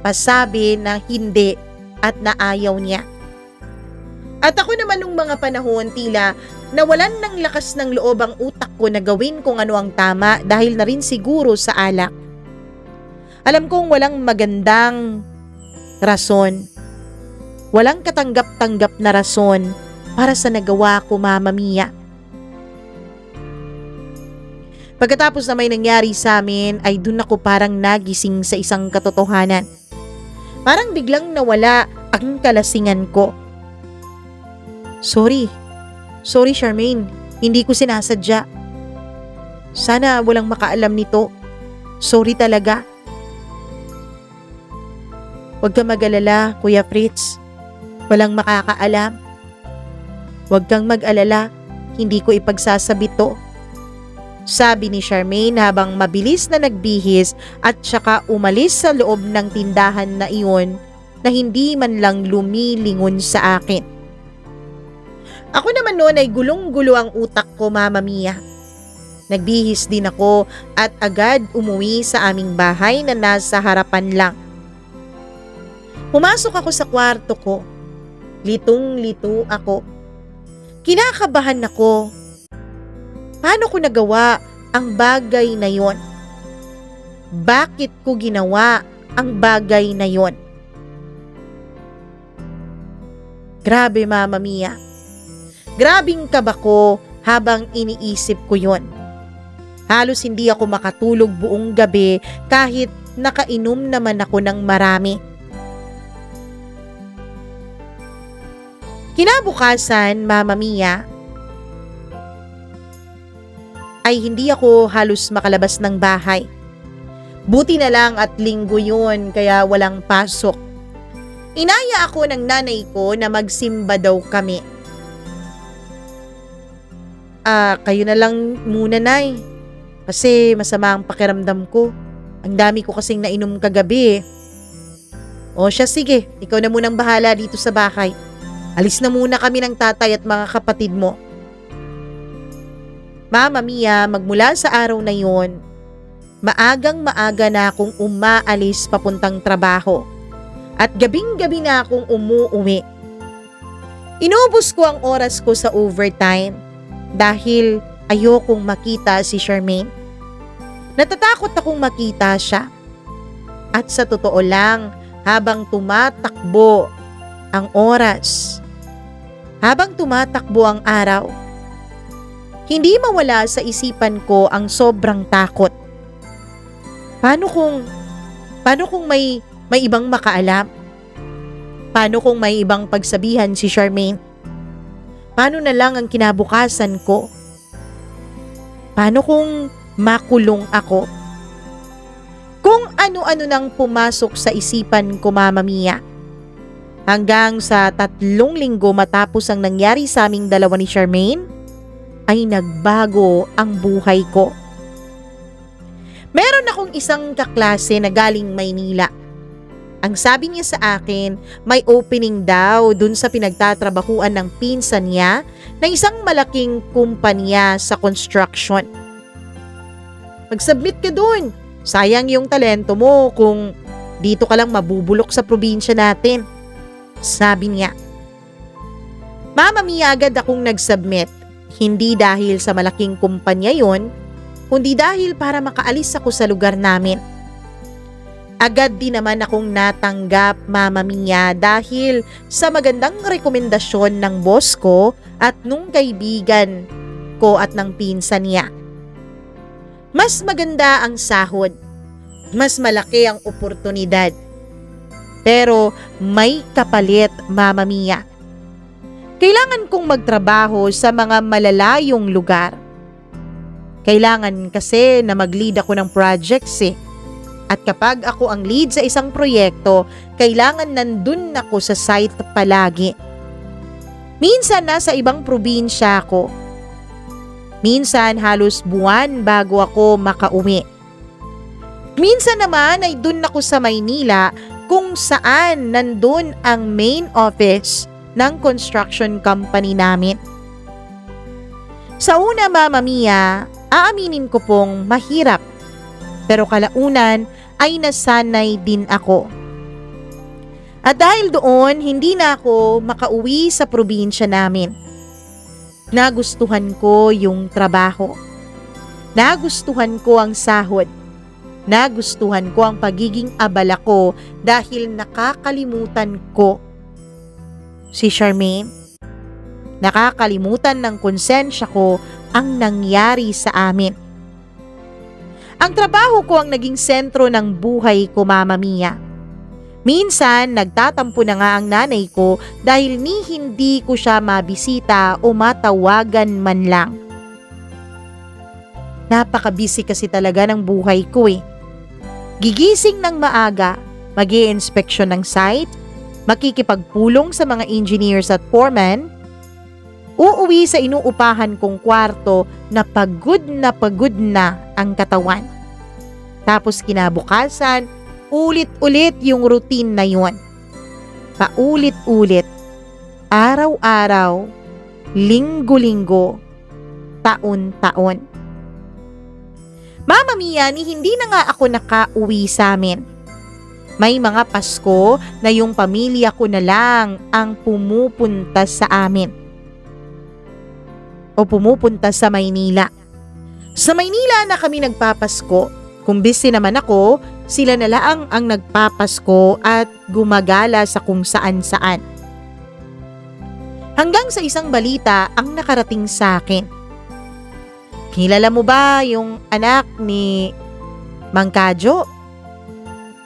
pasabi na hindi at na ayaw niya. At ako naman nung mga panahon tila nawalan ng lakas ng loob ang utak ko na gawin kung ano ang tama dahil na rin siguro sa alak. Alam kong walang magandang rason. Walang katanggap-tanggap na rason para sa nagawa ko, Mama Mia. Pagkatapos na may nangyari sa amin ay dun ako parang nagising sa isang katotohanan. Parang biglang nawala ang kalasingan ko. Sorry Charmaine, hindi ko sinasadya. Sana walang makaalam nito. Sorry talaga. Huwag kang mag-alala, Kuya Fritz. Walang makakaalam. Huwag kang mag-alala, hindi ko ipagsasabi to. Sabi ni Charmaine habang mabilis na nagbihis at saka umalis sa loob ng tindahan na iyon na hindi man lang lumilingon sa akin. Ako naman noon ay gulong-gulo ang utak ko, Mama Mia. Nagbihis din ako at agad umuwi sa aming bahay na nasa harapan lang. Pumasok ako sa kwarto ko. Litong-lito ako. Kinakabahan ako. Paano ko nagawa ang bagay na yon? Bakit ko ginawa ang bagay na yon? Grabe, Mama Mia. Grabing kaba ko habang iniisip ko yon. Halos hindi ako makatulog buong gabi kahit nakainom naman ako ng marami. Kinabukasan, Mama Mia, ay hindi ako halos makalabas ng bahay. Buti na lang at linggo yun kaya walang pasok. Inaya ako ng nanay ko na magsimba daw kami. Kayo na lang muna, Nay. Kasi masama ang pakiramdam ko. Ang dami ko kasing nainom kagabi. O siya, sige. Ikaw na munang bahala dito sa bahay. Alis na muna kami ng tatay at mga kapatid mo. Mama Mia, magmula sa araw na yon, maagang maaga na akong umaalis papuntang trabaho at gabing-gabi na akong umuuwi. Inubos ko ang oras ko sa overtime dahil ayokong makita si Charmaine. Natatakot akong makita siya. At sa totoo lang, habang tumatakbo ang oras, habang tumatakbo ang araw, hindi mawala sa isipan ko ang sobrang takot. Paano kung may ibang makaalam? Paano kung may ibang pagsabihan si Charmaine? Paano na lang ang kinabukasan ko? Paano kung makulong ako? Kung ano-ano nang pumasok sa isipan ko, Mama Mia. Hanggang sa 3 linggo matapos ang nangyari sa aming dalawa ni Charmaine, ay nagbago ang buhay ko. Meron akong isang kaklase na galing Maynila. Ang sabi niya sa akin, may opening daw dun sa pinagtatrabahuan ng pinsan niya na isang malaking kumpanya sa construction. Mag-submit ka dun. Sayang yung talento mo kung dito ka lang mabubulok sa probinsya natin. Sabi niya. Mama Mia, agad akong nag-submit. Hindi dahil sa malaking kumpanya yon, kundi dahil para makaalis ako sa lugar namin. Agad din naman akong natanggap, Mama Mia, dahil sa magandang rekomendasyon ng boss ko at nung kaibigan ko at ng pinsan niya. Mas maganda ang sahod, mas malaki ang oportunidad. Pero may kapalit, Mama Mia. Kailangan kong magtrabaho sa mga malalayong lugar. Kailangan kasi na mag-lead ako ng projects eh. At kapag ako ang lead sa isang proyekto, kailangan nandun ako sa site palagi. Minsan nasa ibang probinsya ako. Minsan halos buwan bago ako makauwi. Minsan naman ay dun ako sa Maynila kung saan nandun ang main office ng construction company namin. Sa una, Mama Mia, aaminin ko pong mahirap. Pero kalaunan ay nasanay din ako. At dahil doon, hindi na ako makauwi sa probinsya namin. Nagustuhan ko yung trabaho. Nagustuhan ko ang sahod. Nagustuhan ko ang pagiging abala ko dahil nakakalimutan ko si Charmaine. Nakakalimutan ng konsensya ko ang nangyari sa amin. Ang trabaho ko ang naging sentro ng buhay ko, Mama Mia. Minsan, nagtatampo na nga ang nanay ko dahil hindi ko siya mabisita o matawagan man lang. Napaka-busy kasi talaga ng buhay ko eh. Gigising ng maaga, mag-i-inspeksyon ng site, makikipagpulong sa mga engineers at foreman, uuwi sa inuupahan kong kwarto na pagod na ang katawan. Tapos kinabukasan, ulit-ulit yung routine na yun. Paulit-ulit, araw-araw, linggo-linggo, taon-taon. Mama Mia, ni hindi na nga ako nakauwi sa amin. May mga Pasko na yung pamilya ko na lang ang pumupunta sa amin. O pumupunta sa Maynila. Sa Maynila na kami nagpapasko. Kung busy naman ako, sila na lang ang nagpapasko at gumagala sa kung saan-saan. Hanggang sa isang balita ang nakarating sa akin. Kilala mo ba yung anak ni Mang Kadyo?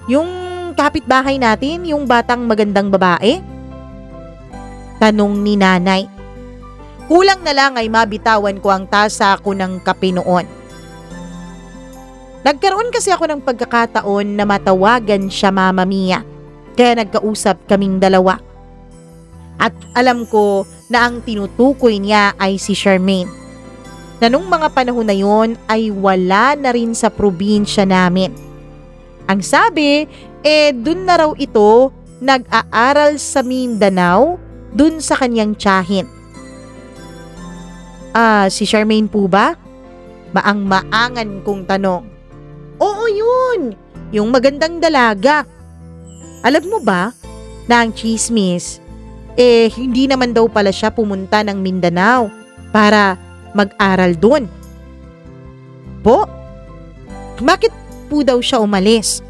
Yung kapitbahay natin, yung batang magandang babae? Tanong ni nanay. Kulang na lang ay mabitawan ko ang tasa ko ng kape noon. Nagkaroon kasi ako ng pagkakataon na matawagan siya, Mama Mia. Kaya nagkausap kaming dalawa. At alam ko na ang tinutukoy niya ay si Charmaine. Na nung mga panahon na yon ay wala na rin sa probinsya namin. Ang sabi, dun na raw ito nag-aaral sa Mindanao, dun sa kanyang tiyahin. Si Charmaine po ba? Maang-maangan kong tanong. Oo yun, yung magandang dalaga. Alam mo ba na ang chismis, hindi naman daw pala siya pumunta ng Mindanao para mag-aral doon. Po? Bakit po daw siya umalis?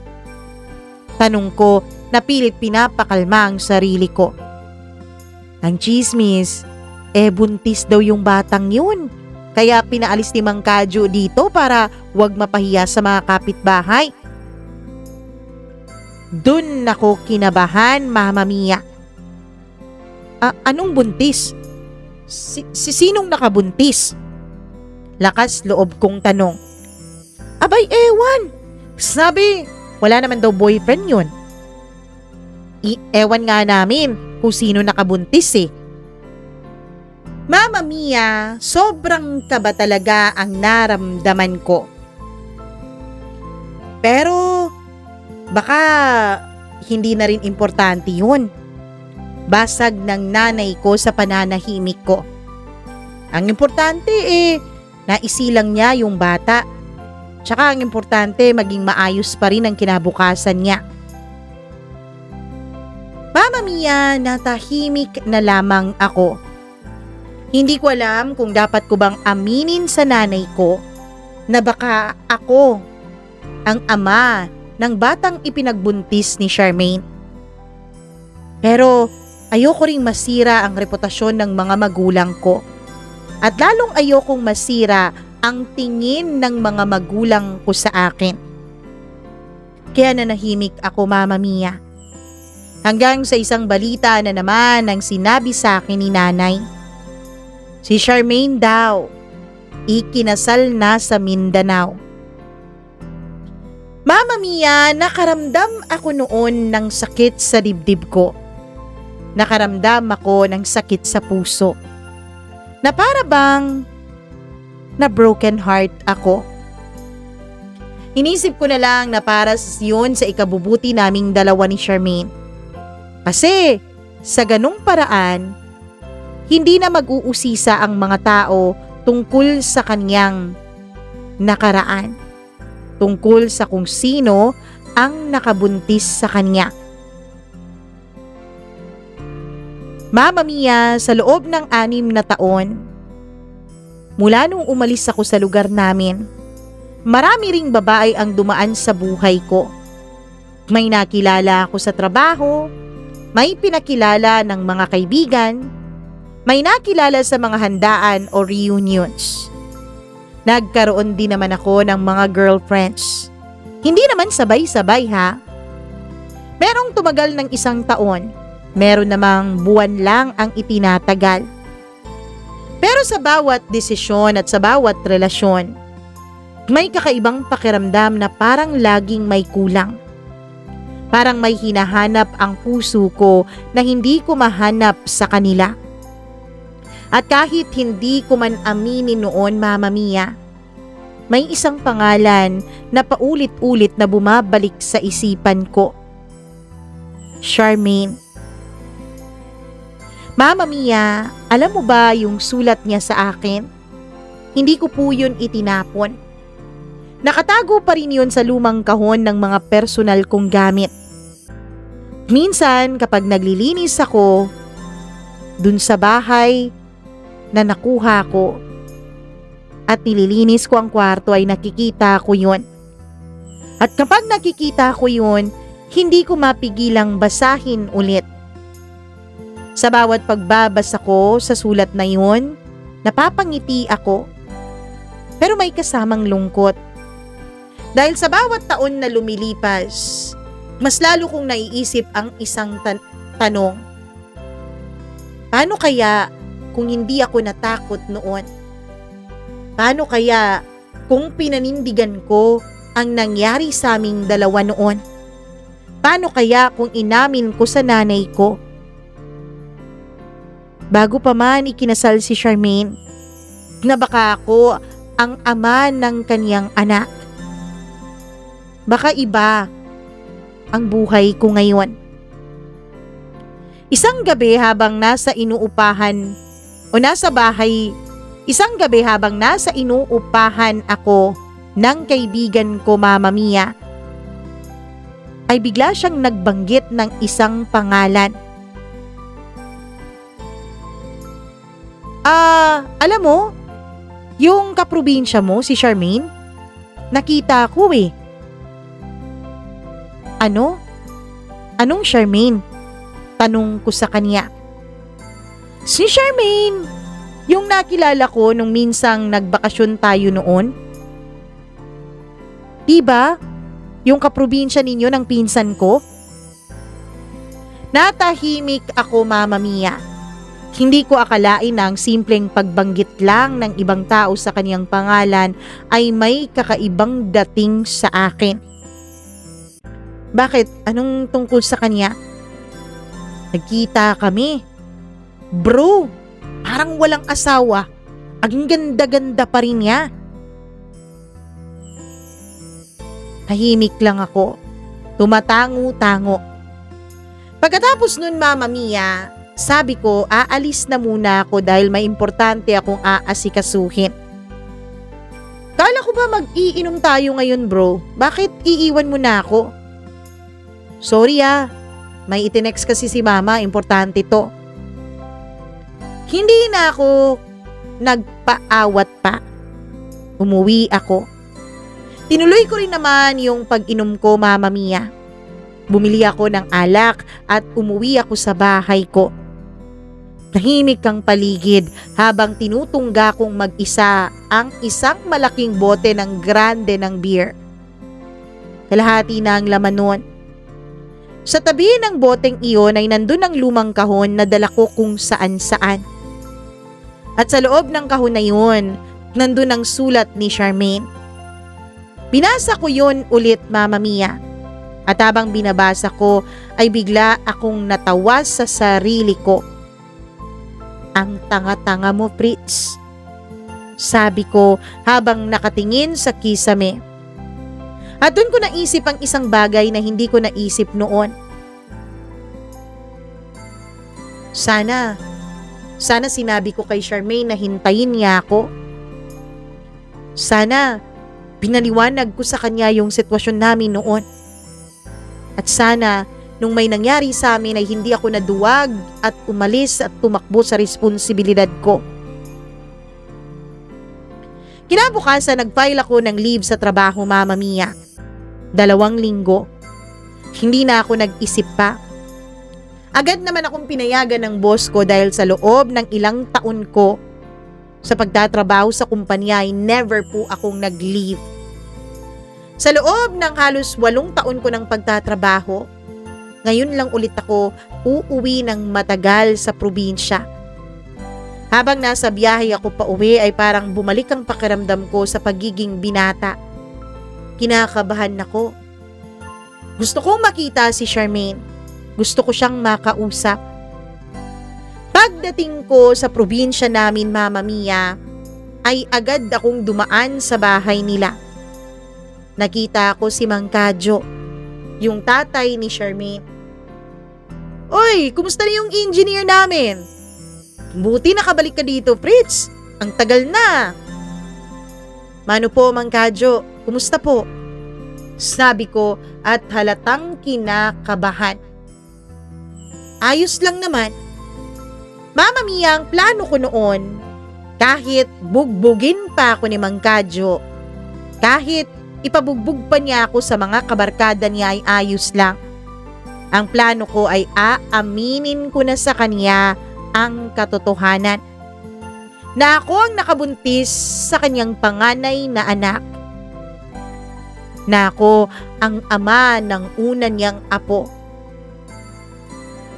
Tanong ko na pilit pinapakalma ang sarili ko. Ang chismis, buntis daw yung batang yun. Kaya pinaalis ni Mang Kadyo dito para wag mapahiya sa mga kapitbahay. Dun ako kinabahan, Mama Mia. Anong buntis? Sinong nakabuntis? Lakas loob kong tanong. Abay, ewan. Sabi, wala naman daw boyfriend yun. Ewan nga namin kung sino nakabuntis eh. Mama Mia, sobrang kaba talaga ang naramdaman ko. Pero baka hindi na rin importante yun. Basag ng nanay ko sa pananahimik ko. Ang importante naisilang niya yung bata. Tsaka ang importante maging maayos pa rin ang kinabukasan niya. Mama Mia, natahimik na lamang ako. Hindi ko alam kung dapat ko bang aminin sa nanay ko na baka ako ang ama ng batang ipinagbuntis ni Charmaine. Pero ayoko ring masira ang reputasyon ng mga magulang ko. At lalong ayokong masira ang tingin ng mga magulang ko sa akin. Kaya nanahimik ako, Mama Mia. Hanggang sa isang balita na naman ang sinabi sa akin ni nanay. Si Charmaine daw, ikinasal na sa Mindanao. Mama Mia, nakaramdam ako noon ng sakit sa dibdib ko. Nakaramdam ako ng sakit sa puso. Na para bang na broken heart ako. Inisip ko na lang na para yun sa ikabubuti naming dalawa ni Charmaine. Kasi sa ganung paraan, hindi na mag-uusisa ang mga tao tungkol sa kanyang nakaraan. Tungkol sa kung sino ang nakabuntis sa kanya. Mama Mia, sa loob ng 6 na taon, mula nung umalis ako sa lugar namin, marami ring babae ang dumaan sa buhay ko. May nakilala ako sa trabaho, may pinakilala ng mga kaibigan, may nakilala sa mga handaan o reunions. Nagkaroon din naman ako ng mga girlfriends. Hindi naman sabay-sabay ha. Merong tumagal ng 1 taon, meron namang buwan lang ang itinatagal. Pero sa bawat desisyon at sa bawat relasyon, may kakaibang pakiramdam na parang laging may kulang. Parang may hinahanap ang puso ko na hindi ko mahanap sa kanila. At kahit hindi ko man aminin noon, Mama Mia, may isang pangalan na paulit-ulit na bumabalik sa isipan ko. Charmaine. Mama Mia, alam mo ba yung sulat niya sa akin? Hindi ko po yun itinapon. Nakatago pa rin yun sa lumang kahon ng mga personal kong gamit. Minsan kapag naglilinis ako dun sa bahay na nakuha ko at nililinis ko ang kwarto ay nakikita ko yun. At kapag nakikita ko yun, hindi ko mapigilang basahin ulit. Sa bawat pagbabasa ko sa sulat na yun, napapangiti ako. Pero may kasamang lungkot. Dahil sa bawat taon na lumilipas, mas lalo kong naiisip ang isang tanong. Paano kaya kung hindi ako natakot noon? Paano kaya kung pinanindigan ko ang nangyari sa aming dalawa noon? Paano kaya kung inamin ko sa nanay ko? Bago pa man ikinasal si Charmaine, na baka ako ang ama ng kaniyang anak. Baka iba ang buhay ko ngayon. Isang gabi habang nasa inuupahan ako ng kaibigan ko, Mama Mia, ay bigla siyang nagbanggit ng isang pangalan. Alam mo, yung kaprobinsya mo, si Charmaine, Nakita ko eh. Ano? Anong Charmaine? Tanong ko sa kanya. Si Charmaine, yung nakilala ko nung minsang nagbakasyon tayo noon. Diba? Yung kaprobinsya ninyo ng pinsan ko? Natahimik ako, Mama Mia. Hindi ko akalain na ang simpleng pagbanggit lang ng ibang tao sa kaniyang pangalan ay may kakaibang dating sa akin. Bakit? Anong tungkol sa kanya? Nagkita kami. Bro, parang walang asawa. Ang ganda-ganda pa rin niya. Tahimik lang ako. Tumatango-tango. Pagkatapos nun, Mama Mia, sabi ko aalis na muna ako dahil may importante akong aasikasuhin. Kala ko ba mag-iinom tayo ngayon, bro? Bakit iiwan mo na ako? Sorry may itinext kasi si Mama, importante to. Hindi na ako nagpaawat pa. Umuwi ako. Tinuloy ko rin naman yung pag-inom ko, Mama Mia. Bumili ako ng alak at umuwi ako sa bahay ko. Tahimik ang paligid habang tinutungga kong mag-isa ang isang malaking bote ng grande ng beer. Kalahati na ang laman nun. Sa tabi ng boteng iyon ay nandun ang lumang kahon na dala ko kung saan-saan. At sa loob ng kahon na yun, nandun ang sulat ni Charmaine. Binasa ko yun ulit, Mama Mia. At habang binabasa ko ay bigla akong natawa sa sarili ko. Ang tanga-tanga mo, Fritz. Sabi ko habang nakatingin sa kisame. At doon ko naisip ang isang bagay na hindi ko naisip noon. Sana sinabi ko kay Charmaine na hintayin niya ako. Sana pinaliwanag ko sa kanya yung sitwasyon namin noon. At sana nung may nangyari sa amin ay hindi ako naduwag at umalis at tumakbo sa responsibilidad ko. Kinabukasan nag-file ako ng leave sa trabaho, Mama Mia. 2 linggo. Hindi na ako nag-isip pa. Agad naman akong pinayagan ng boss ko dahil sa loob ng ilang taon ko sa pagtatrabaho sa kumpanya ay never po akong nag-leave. Sa loob ng halos 8 taon ko ng pagtatrabaho, ngayon lang ulit ako uuwi ng matagal sa probinsya. Habang nasa biyahe ako pa uwi ay parang bumalik ang pakiramdam ko sa pagiging binata. Kinakabahan ako. Gusto kong makita si Charmaine. Gusto ko siyang makausap. Pagdating ko sa probinsya namin, Mama Mia, ay agad akong dumaan sa bahay nila. Nakita ko si Mang Kadyo, yung tatay ni Charmaine. Oy, kumusta na yung engineer namin? Buti nakabalik ka dito, Fritz. Ang tagal na. Mano po, Mang Kadyo, kumusta po? Sabi ko at halatang kinakabahan. Ayos lang naman. Mama Mia, ang plano ko noon, kahit bugbugin pa ako ni Mang Kadyo, kahit ipabugbog pa niya ako sa mga kabarkada niya ay ayos lang. Ang plano ko ay aaminin ko na sa kanya ang katotohanan. Na ako ang nakabuntis sa kanyang panganay na anak. Na ako ang ama ng una niyang apo.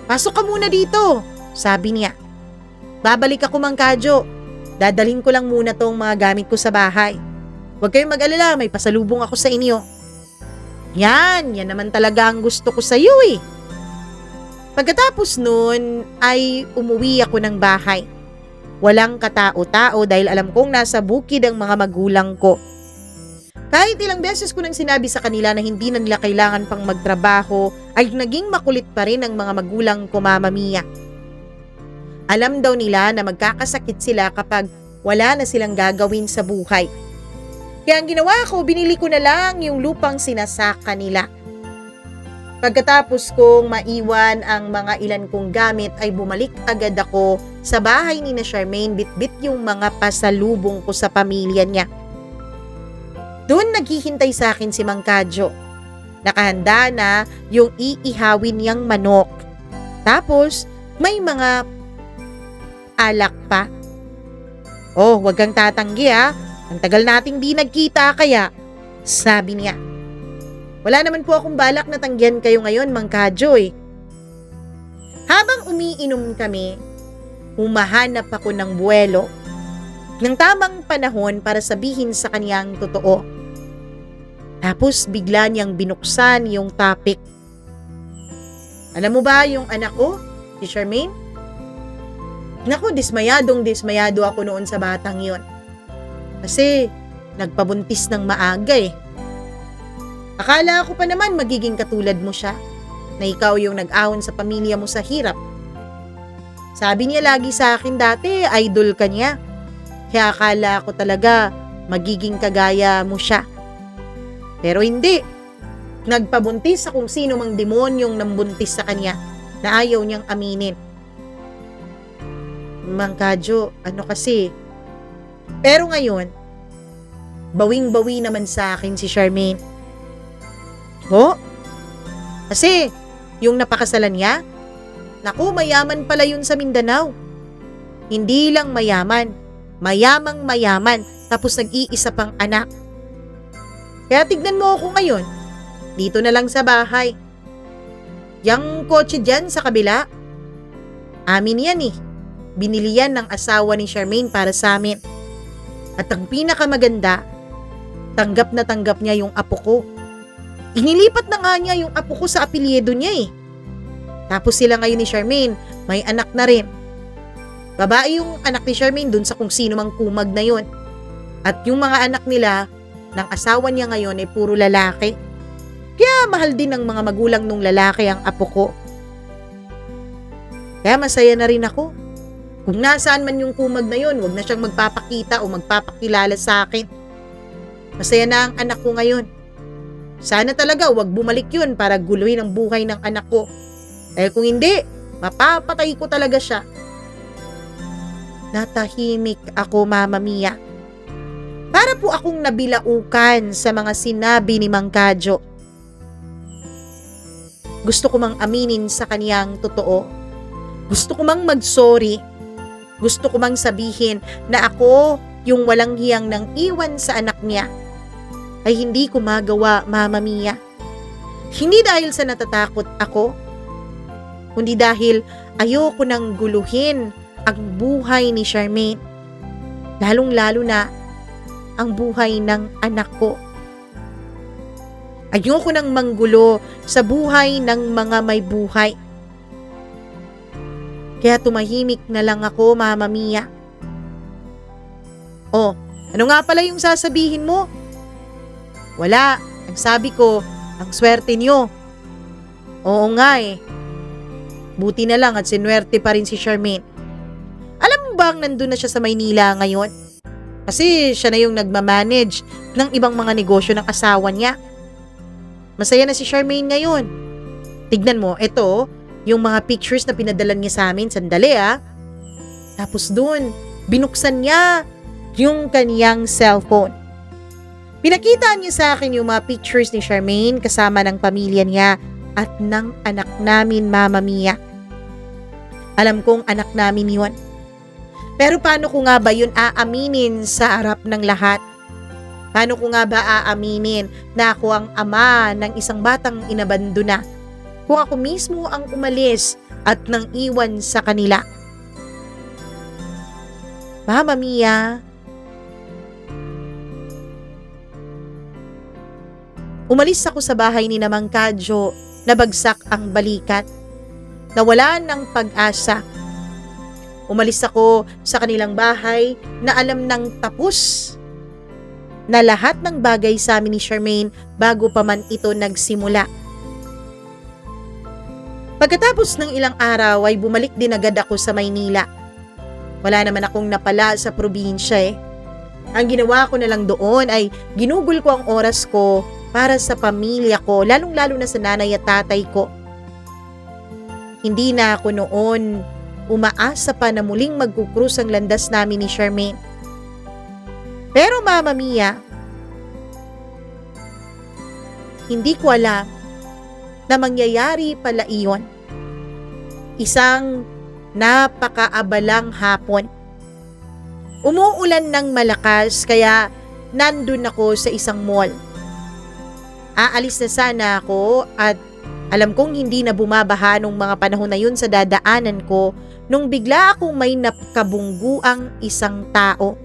Pasok ka muna dito, sabi niya. Babalik ako, Mang Kadyo. Dadalhin ko lang muna tong mga gamit ko sa bahay. Huwag kayong mag-alala, may pasalubong ako sa inyo. Yan naman talaga ang gusto ko sa iyo eh. Pagkatapos nun ay umuwi ako ng bahay. Walang katao-tao dahil alam kong nasa bukid ang mga magulang ko. Kahit ilang beses ko nang sinabi sa kanila na hindi na nila kailangan pang magtrabaho, ay naging makulit pa rin ang mga magulang ko, Mama Mia. Alam daw nila na magkakasakit sila kapag wala na silang gagawin sa buhay. Kaya ang ginawa ko, binili ko na lang yung lupang sinasaka nila. Pagkatapos kong maiwan ang mga ilan kong gamit ay bumalik agad ako sa bahay ni na Charmaine, bitbit yung mga pasalubong ko sa pamilya niya. Doon naghihintay sa akin si Mang Kadyo. Nakahanda na yung iihawin niyang manok. Tapos may mga alak pa. Oh, wag kang tatanggi ha. Ang tagal nating di nagkita kaya, sabi niya. Wala naman po akong balak na tanggihan kayo ngayon, Mang Kadyo eh. Habang umiinom kami, humahanap ako ng buwelo ng tamang panahon para sabihin sa kaniyang totoo. Tapos bigla niyang binuksan yung topic. Alam mo ba yung anak ko, si Charmaine? Naku, dismayado ako noon sa batang yon. Kasi nagpabuntis ng maaga eh. Akala ko pa naman magiging katulad mo siya, na ikaw yung nag-ahon sa pamilya mo sa hirap. Sabi niya lagi sa akin dati, idol ka niya. Kaya akala ko talaga magiging kagaya mo siya. Pero hindi. Nagpabuntis sa kung sino mang demonyong nambuntis sa kanya na ayaw niyang aminin. Mang Kadyo, ano kasi? Pero ngayon, bawing-bawi naman sa akin si Charmaine. Oh? Kasi, yung napakasalan niya, naku, mayaman pala yun sa Mindanao. Hindi lang mayaman, mayamang mayaman, tapos nag-iisa pang anak. Kaya tignan mo ako ngayon, dito na lang sa bahay. Yang kotse dyan sa kabila, amin yan eh. Binili yan ng asawa ni Charmaine para sa amin. At ang pinakamaganda, tanggap na tanggap niya yung apo ko. Inilipat na nga niya yung apo ko sa apelyido niya eh. Tapos sila ngayon ni Charmaine, may anak na rin. Babae yung anak ni Charmaine dun sa kung sino mang kumag na yun. At yung mga anak nila, ng asawa niya ngayon ay puro lalaki. Kaya mahal din ng mga magulang nung lalaki ang apo ko. Kaya masaya na rin ako. Kung nasaan man yung kumag na yun, wag na siyang magpapakita o magpapakilala sa akin. Masaya na ang anak ko ngayon. Sana talaga wag bumalik yun para guluhin ang buhay ng anak ko. Dahil kung hindi, mapapatay ko talaga siya. Natahimik ako, Mama Mia. Para po akong nabilaukan sa mga sinabi ni Mang Kadyo. Gusto ko mang aminin sa kaniyang totoo. Gusto ko mang mag-sorry. Gusto ko mang sabihin na ako yung walang hiyang nang iwan sa anak niya. Ay hindi ko magawa, Mama Mia. Hindi dahil sa natatakot ako, kundi dahil ayoko nang guluhin ang buhay ni Charmaine. Lalong-lalo na ang buhay ng anak ko. Ayoko nang manggulo sa buhay ng mga may buhay. Kaya tumahimik na lang ako, Mama Mia. Oh, ano nga pala yung sasabihin mo? Wala. Ang sabi ko, ang swerte niyo. Oo nga eh. Buti na lang at sinwerte pa rin si Charmaine. Alam mo bang nandun na siya sa Maynila ngayon? Kasi siya na yung nagmamanage ng ibang mga negosyo ng asawa niya. Masaya na si Charmaine ngayon. Tignan mo, ito, yung mga pictures na pinadala niya sa amin. Sandali ah. Tapos dun, binuksan niya yung kaniyang cellphone. Pinakita niya sa akin yung mga pictures ni Charmaine kasama ng pamilya niya at ng anak namin, Mama Mia. Alam kong anak namin yun. Pero paano ko nga ba yun aaminin sa harap ng lahat? Paano ko nga ba aaminin na ako ang ama ng isang batang inabandona kung ako mismo ang umalis at nang iwan sa kanila? Mama Mia, umalis ako sa bahay ni Mang Kadyo, nabagsak ang balikat, nawala ng pag-asa. Umalis ako sa kanilang bahay na alam ng tapos na lahat ng bagay sa amin ni Charmaine bago pa man ito nagsimula. Pagkatapos ng ilang araw ay bumalik din agad ako sa Maynila. Wala naman akong napala sa probinsya eh. Ang ginawa ko na lang doon ay ginugol ko ang oras ko para sa pamilya ko, lalong-lalo na sa nanay at tatay ko. Hindi na ako noon umaasa pa na muling magkukrus ang landas namin ni Charmaine. Pero Mama Mia, hindi ko alam na mangyayari pala iyon. Isang napakaabalang hapon. Umuulan ng malakas kaya nandun ako sa isang mall. Aalis na sana ako at alam kong hindi na bumabaha nung mga panahon na yun sa dadaanan ko nung bigla akong may nakabungguang isang tao.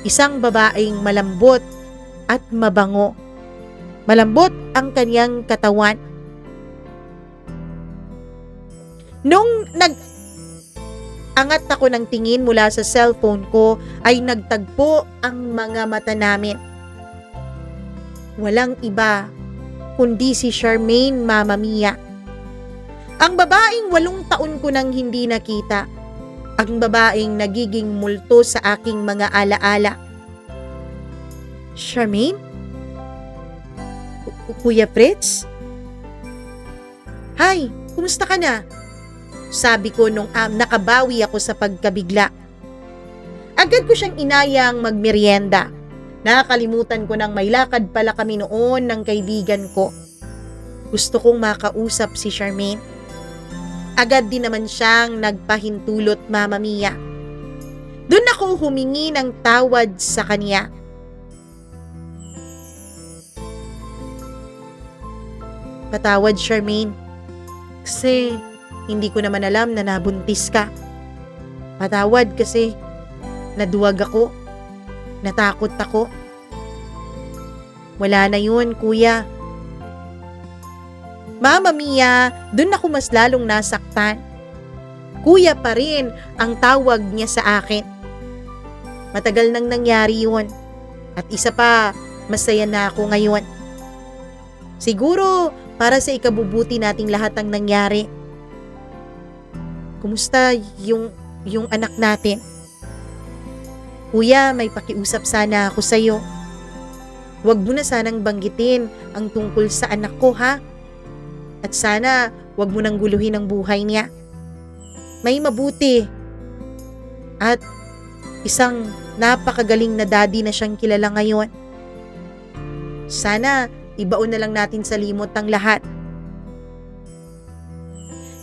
Isang babaeng malambot at mabango. Malambot ang kanyang katawan. Nung angat ako ng tingin mula sa cellphone ko ay nagtagpo ang mga mata namin. Walang iba kundi si Charmaine, Mama Mia. Ang babaeng 8 taon ko nang hindi nakita. Ang babaeng nagiging multo sa aking mga alaala. Charmaine? Kuya Fritz? Hi, kumusta ka na? Sabi ko nung nakabawi ako sa pagkabigla. Agad ko siyang inayang magmerienda. Nakalimutan ko nang may lakad pala kami noon ng kaibigan ko. Gusto kong makausap si Charmaine. Agad din naman siyang nagpahintulot, Mama Mia. Doon ako humingi ng tawad sa kanya. Patawad, Charmaine. Kasi hindi ko naman alam na nabuntis ka. Patawad kasi naduwag ako. Natakot ako. Wala na yun, kuya. Mama Mia, dun ako mas lalong nasaktan. Kuya pa rin ang tawag niya sa akin. Matagal nang nangyari yun. At isa pa, masaya na ako ngayon. Siguro, para sa ikabubuti nating lahat ang nangyari. Kumusta yung anak natin? Kuya, may pakiusap sana ako sa'yo. Huwag mo na sanang banggitin ang tungkol sa anak ko, ha? At sana, huwag mo nang guluhin ang buhay niya. May mabuti. At isang napakagaling na daddy na siyang kilala ngayon. Sana, ibaon na lang natin sa limot ang lahat.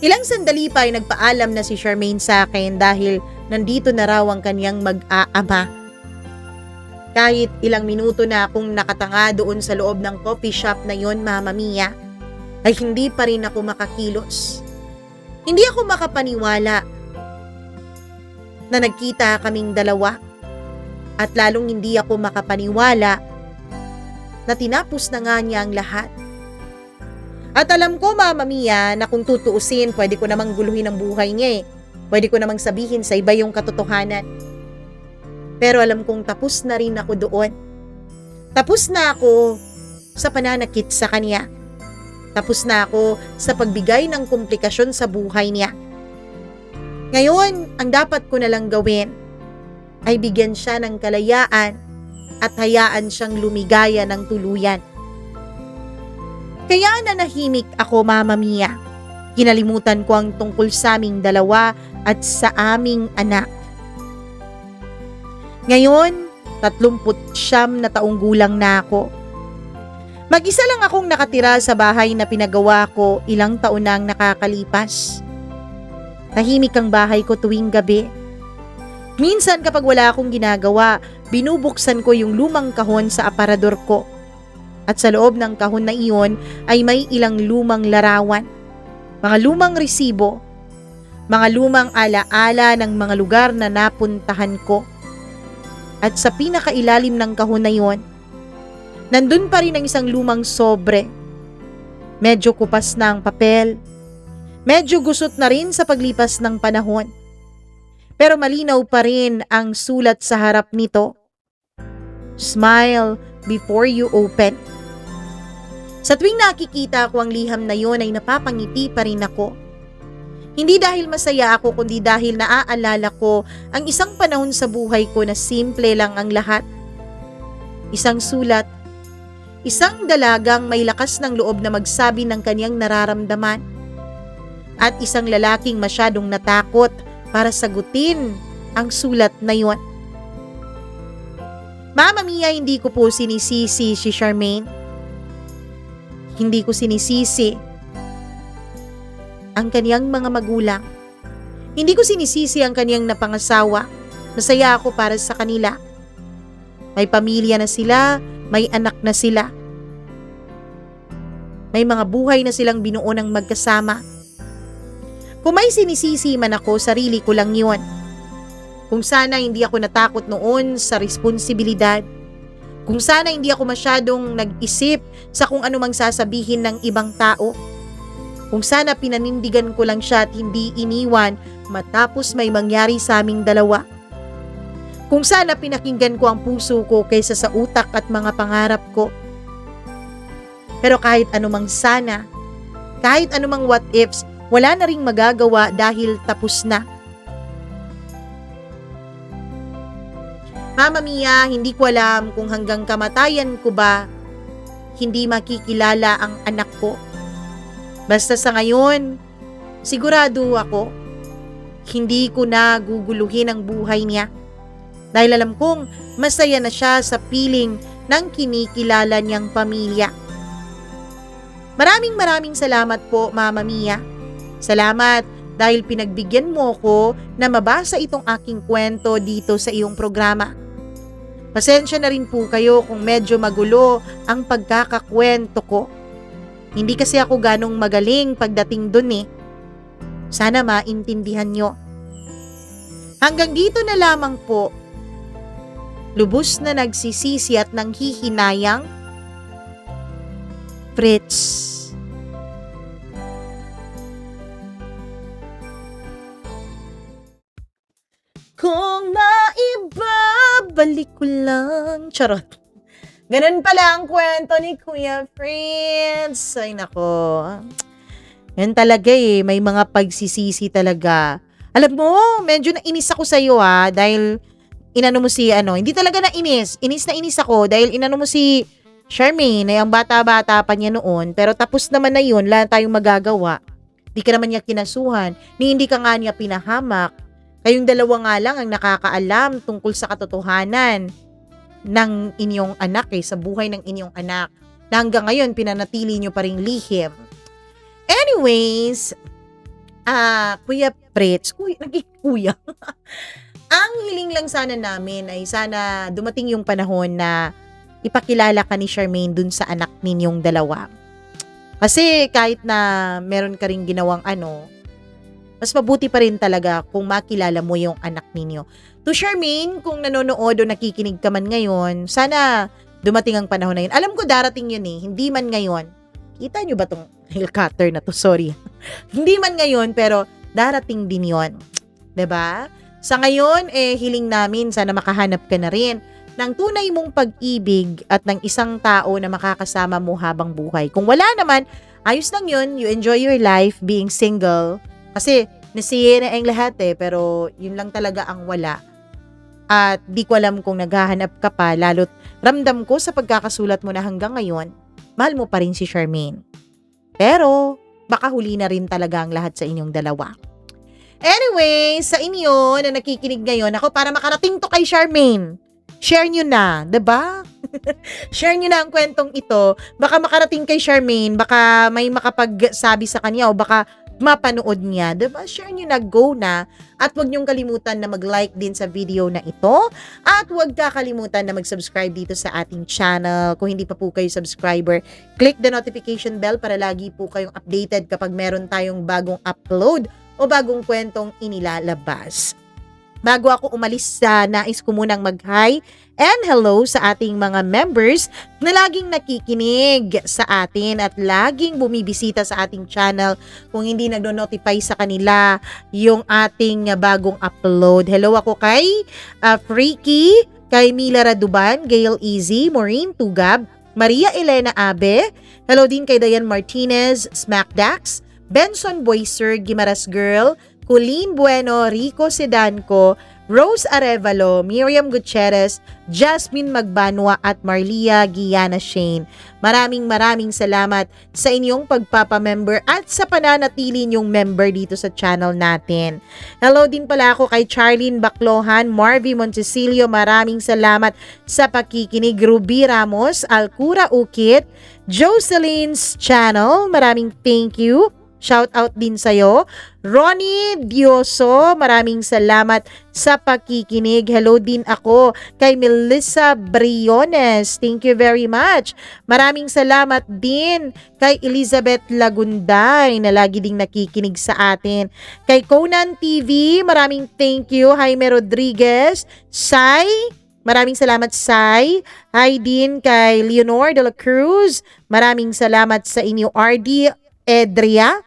Ilang sandali pa ay nagpaalam na si Charmaine sa akin dahil nandito na raw ang kanyang mag-aama. Kahit ilang minuto na akong nakatanga doon sa loob ng coffee shop na yon, Mama Mia, ay hindi pa rin ako makakilos. Hindi ako makapaniwala na nagkita kaming dalawa at lalong hindi ako makapaniwala na tinapos na nga niya ang lahat. At alam ko, Mama Mia, na kung tutuusin, pwede ko namang guluhin ang buhay niya eh. Pwede ko namang sabihin sa iba yung katotohanan. Pero alam kong tapos na rin ako doon. Tapos na ako sa pananakit sa kanya. Tapos na ako sa pagbigay ng komplikasyon sa buhay niya. Ngayon, ang dapat ko na lang gawin ay bigyan siya ng kalayaan at hayaan siyang lumigaya ng tuluyan. Kaya nanahimik ako, Mama Mia. Kinalimutan ko ang tungkol sa aming dalawa at sa aming anak. Ngayon, 39 na taong gulang na ako. Mag-isa lang akong nakatira sa bahay na pinagawa ko ilang taon na ang nakakalipas. Tahimik ang bahay ko tuwing gabi. Minsan kapag wala akong ginagawa, binubuksan ko yung lumang kahon sa aparador ko. At sa loob ng kahon na iyon ay may ilang lumang larawan, mga lumang resibo, mga lumang alaala ng mga lugar na napuntahan ko. At sa pinakailalim ng kahon na iyon, nandun pa rin ang isang lumang sobre. Medyo kupas na ang papel, medyo gusot na rin sa paglipas ng panahon. Pero malinaw pa rin ang sulat sa harap nito. Smile before you open. Sa tuwing nakikita ko ang liham na yon ay napapangiti pa rin ako. Hindi dahil masaya ako kundi dahil naaalala ko ang isang panahon sa buhay ko na simple lang ang lahat. Isang sulat, isang dalagang may lakas ng loob na magsabi ng kanyang nararamdaman, at isang lalaking masyadong natakot para sagutin ang sulat na yon. Mama Mia, hindi ko po sinisisi si Charmaine. Hindi ko sinisisi ang kaniyang mga magulang. Hindi ko sinisisi ang kaniyang napangasawa. Masaya ako para sa kanila. May pamilya na sila, may anak na sila. May mga buhay na silang binuo ng magkasama. Kung may sinisisi man ako, sarili ko lang yun. Kung sana hindi ako natakot noon sa responsibilidad. Kung sana hindi ako masyadong nag-isip sa kung ano mang sasabihin ng ibang tao. Kung sana pinanindigan ko lang siya at hindi iniwan matapos may mangyari sa aming dalawa. Kung sana pinakinggan ko ang puso ko kaysa sa utak at mga pangarap ko. Pero kahit anumang sana, kahit anumang what ifs, wala na ring magagawa dahil tapos na. Mama Mia, hindi ko alam kung hanggang kamatayan ko ba hindi makikilala ang anak ko. Basta sa ngayon, sigurado ako, hindi ko na guguluhin ang buhay niya. Dahil alam kong masaya na siya sa piling ng kinikilala niyang pamilya. Maraming salamat po, Mama Mia. Salamat dahil pinagbigyan mo ko na mabasa itong aking kwento dito sa iyong programa. Pasensya na rin po kayo kung medyo magulo ang pagkakakwento ko. Hindi kasi ako ganong magaling pagdating dun eh. Sana maintindihan nyo. Hanggang dito na lamang po. Lubos na nagsisisi at nanghihinayang, Fritz. Kung maibabalik ko lang. Charot. Ganun pala ang kwento ni Kuya Fritz. Ay nako. Yan talaga eh. May mga pagsisisi talaga. Alam mo, medyo nainis ako sa'yo dahil inano mo si hindi talaga nainis. Inis na inis ako dahil inano mo si Charmaine, ang bata-bata pa niya noon. Pero tapos naman na yun, wala tayong magagawa. Di ka naman niya kinasuhan, ni hindi ka nga niya pinahamak. Kayong dalawa nga lang ang nakakaalam tungkol sa katotohanan ng inyong anak sa buhay ng inyong anak. Na hanggang ngayon, pinanatili nyo pa rin lihim. Anyways, Kuya Fritz, kuya. Ang hiling lang sana namin ay sana dumating yung panahon na ipakilala ka ni Charmaine dun sa anak ninyong dalawa. Kasi kahit na meron ka ring ginawang mas mabuti pa rin talaga kung makilala mo yung anak ninyo. To Charmaine, kung nanonood o nakikinig ka man ngayon, sana dumating ang panahon na yun. Alam ko darating yun hindi man ngayon. Kita nyo ba tong nail cutter na to? Sorry. Hindi man ngayon, pero darating din yun. 'Di ba? Sa ngayon, hiling namin sana makahanap ka na rin ng tunay mong pag-ibig at ng isang tao na makakasama mo habang buhay. Kung wala naman, ayos lang yun. You enjoy your life being single. Kasi nasiya na ang lahat pero yun lang talaga ang wala. At di ko alam kung naghahanap ka pa, lalo't ramdam ko sa pagkakasulat mo na hanggang ngayon, mahal mo pa rin si Charmaine. Pero baka huli na rin talaga ang lahat sa inyong dalawa. Anyway, sa inyo na nakikinig ngayon, ako para makarating to kay Charmaine, share nyo na, diba? Share nyo na ang kwentong ito. Baka makarating kay Charmaine, baka may makapagsabi sa kanya o baka mapanood niya. Diba? Share nyo na, go na. At huwag nyong kalimutan na mag-like din sa video na ito. At huwag kakalimutan na mag-subscribe dito sa ating channel. Kung hindi pa po kayo subscriber, click the notification bell para lagi po kayong updated kapag meron tayong bagong upload o bagong kwentong inilalabas. Bago ako umalis, nais ko munang mag-hi and hello sa ating mga members na laging nakikinig sa atin at laging bumibisita sa ating channel kung hindi nagno-notify sa kanila yung ating bagong upload. Hello ako kay Freaky, kay Mila Raduban, Gail Easy, Maureen Tugab, Maria Elena Abe, hello din kay Diane Martinez, Smackdax, Benson Boyser, Gimaras Girl, Colleen Bueno, Rico Sedanco, Rose Arevalo, Miriam Gutierrez, Jasmine Magbanwa at Marlia Giana Shane. Maraming salamat sa inyong pagpapamember at sa pananatili niyong member dito sa channel natin. Hello din pala ako kay Charlene Baclohan, Marvy Montecillo, maraming salamat sa pakikinig. Ruby Ramos, Alcura Ukit, Jocelyn's Channel, maraming thank you. Shout out din sa'yo. Ronnie Dioso, maraming salamat sa pakikinig. Hello din ako kay Melissa Briones. Thank you very much. Maraming salamat din kay Elizabeth Lagunday na lagi ding nakikinig sa atin. Kay Conan TV, maraming thank you. Jaime Rodriguez, Sai, maraming salamat, Sai. Hi din kay Leonor de la Cruz. Maraming salamat sa inyo. RD Edria,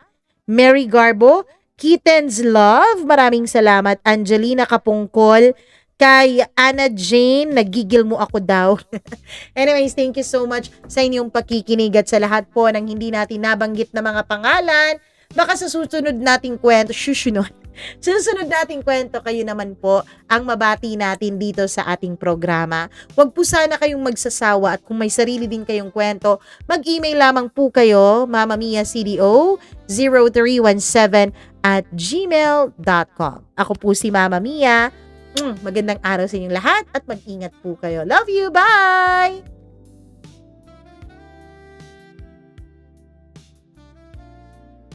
Mary Garbo, Kitten's Love, maraming salamat. Angelina Kapungkol, kay Anna Jane, nagigil mo ako daw. Anyways, thank you so much sa inyong pakikinig at sa lahat po ng hindi natin nabanggit na mga pangalan. Baka sa susunod nating kwento, susunod nating kwento, kayo naman po ang mabati natin dito sa ating programa. Huwag po sana kayong magsasawa at kung may sarili din kayong kwento, mag-email lamang po kayo, mamamiacdo0317@gmail.com. Ako po si Mama Mia. Magandang araw sa inyong lahat at mag-ingat po kayo. Love you! Bye!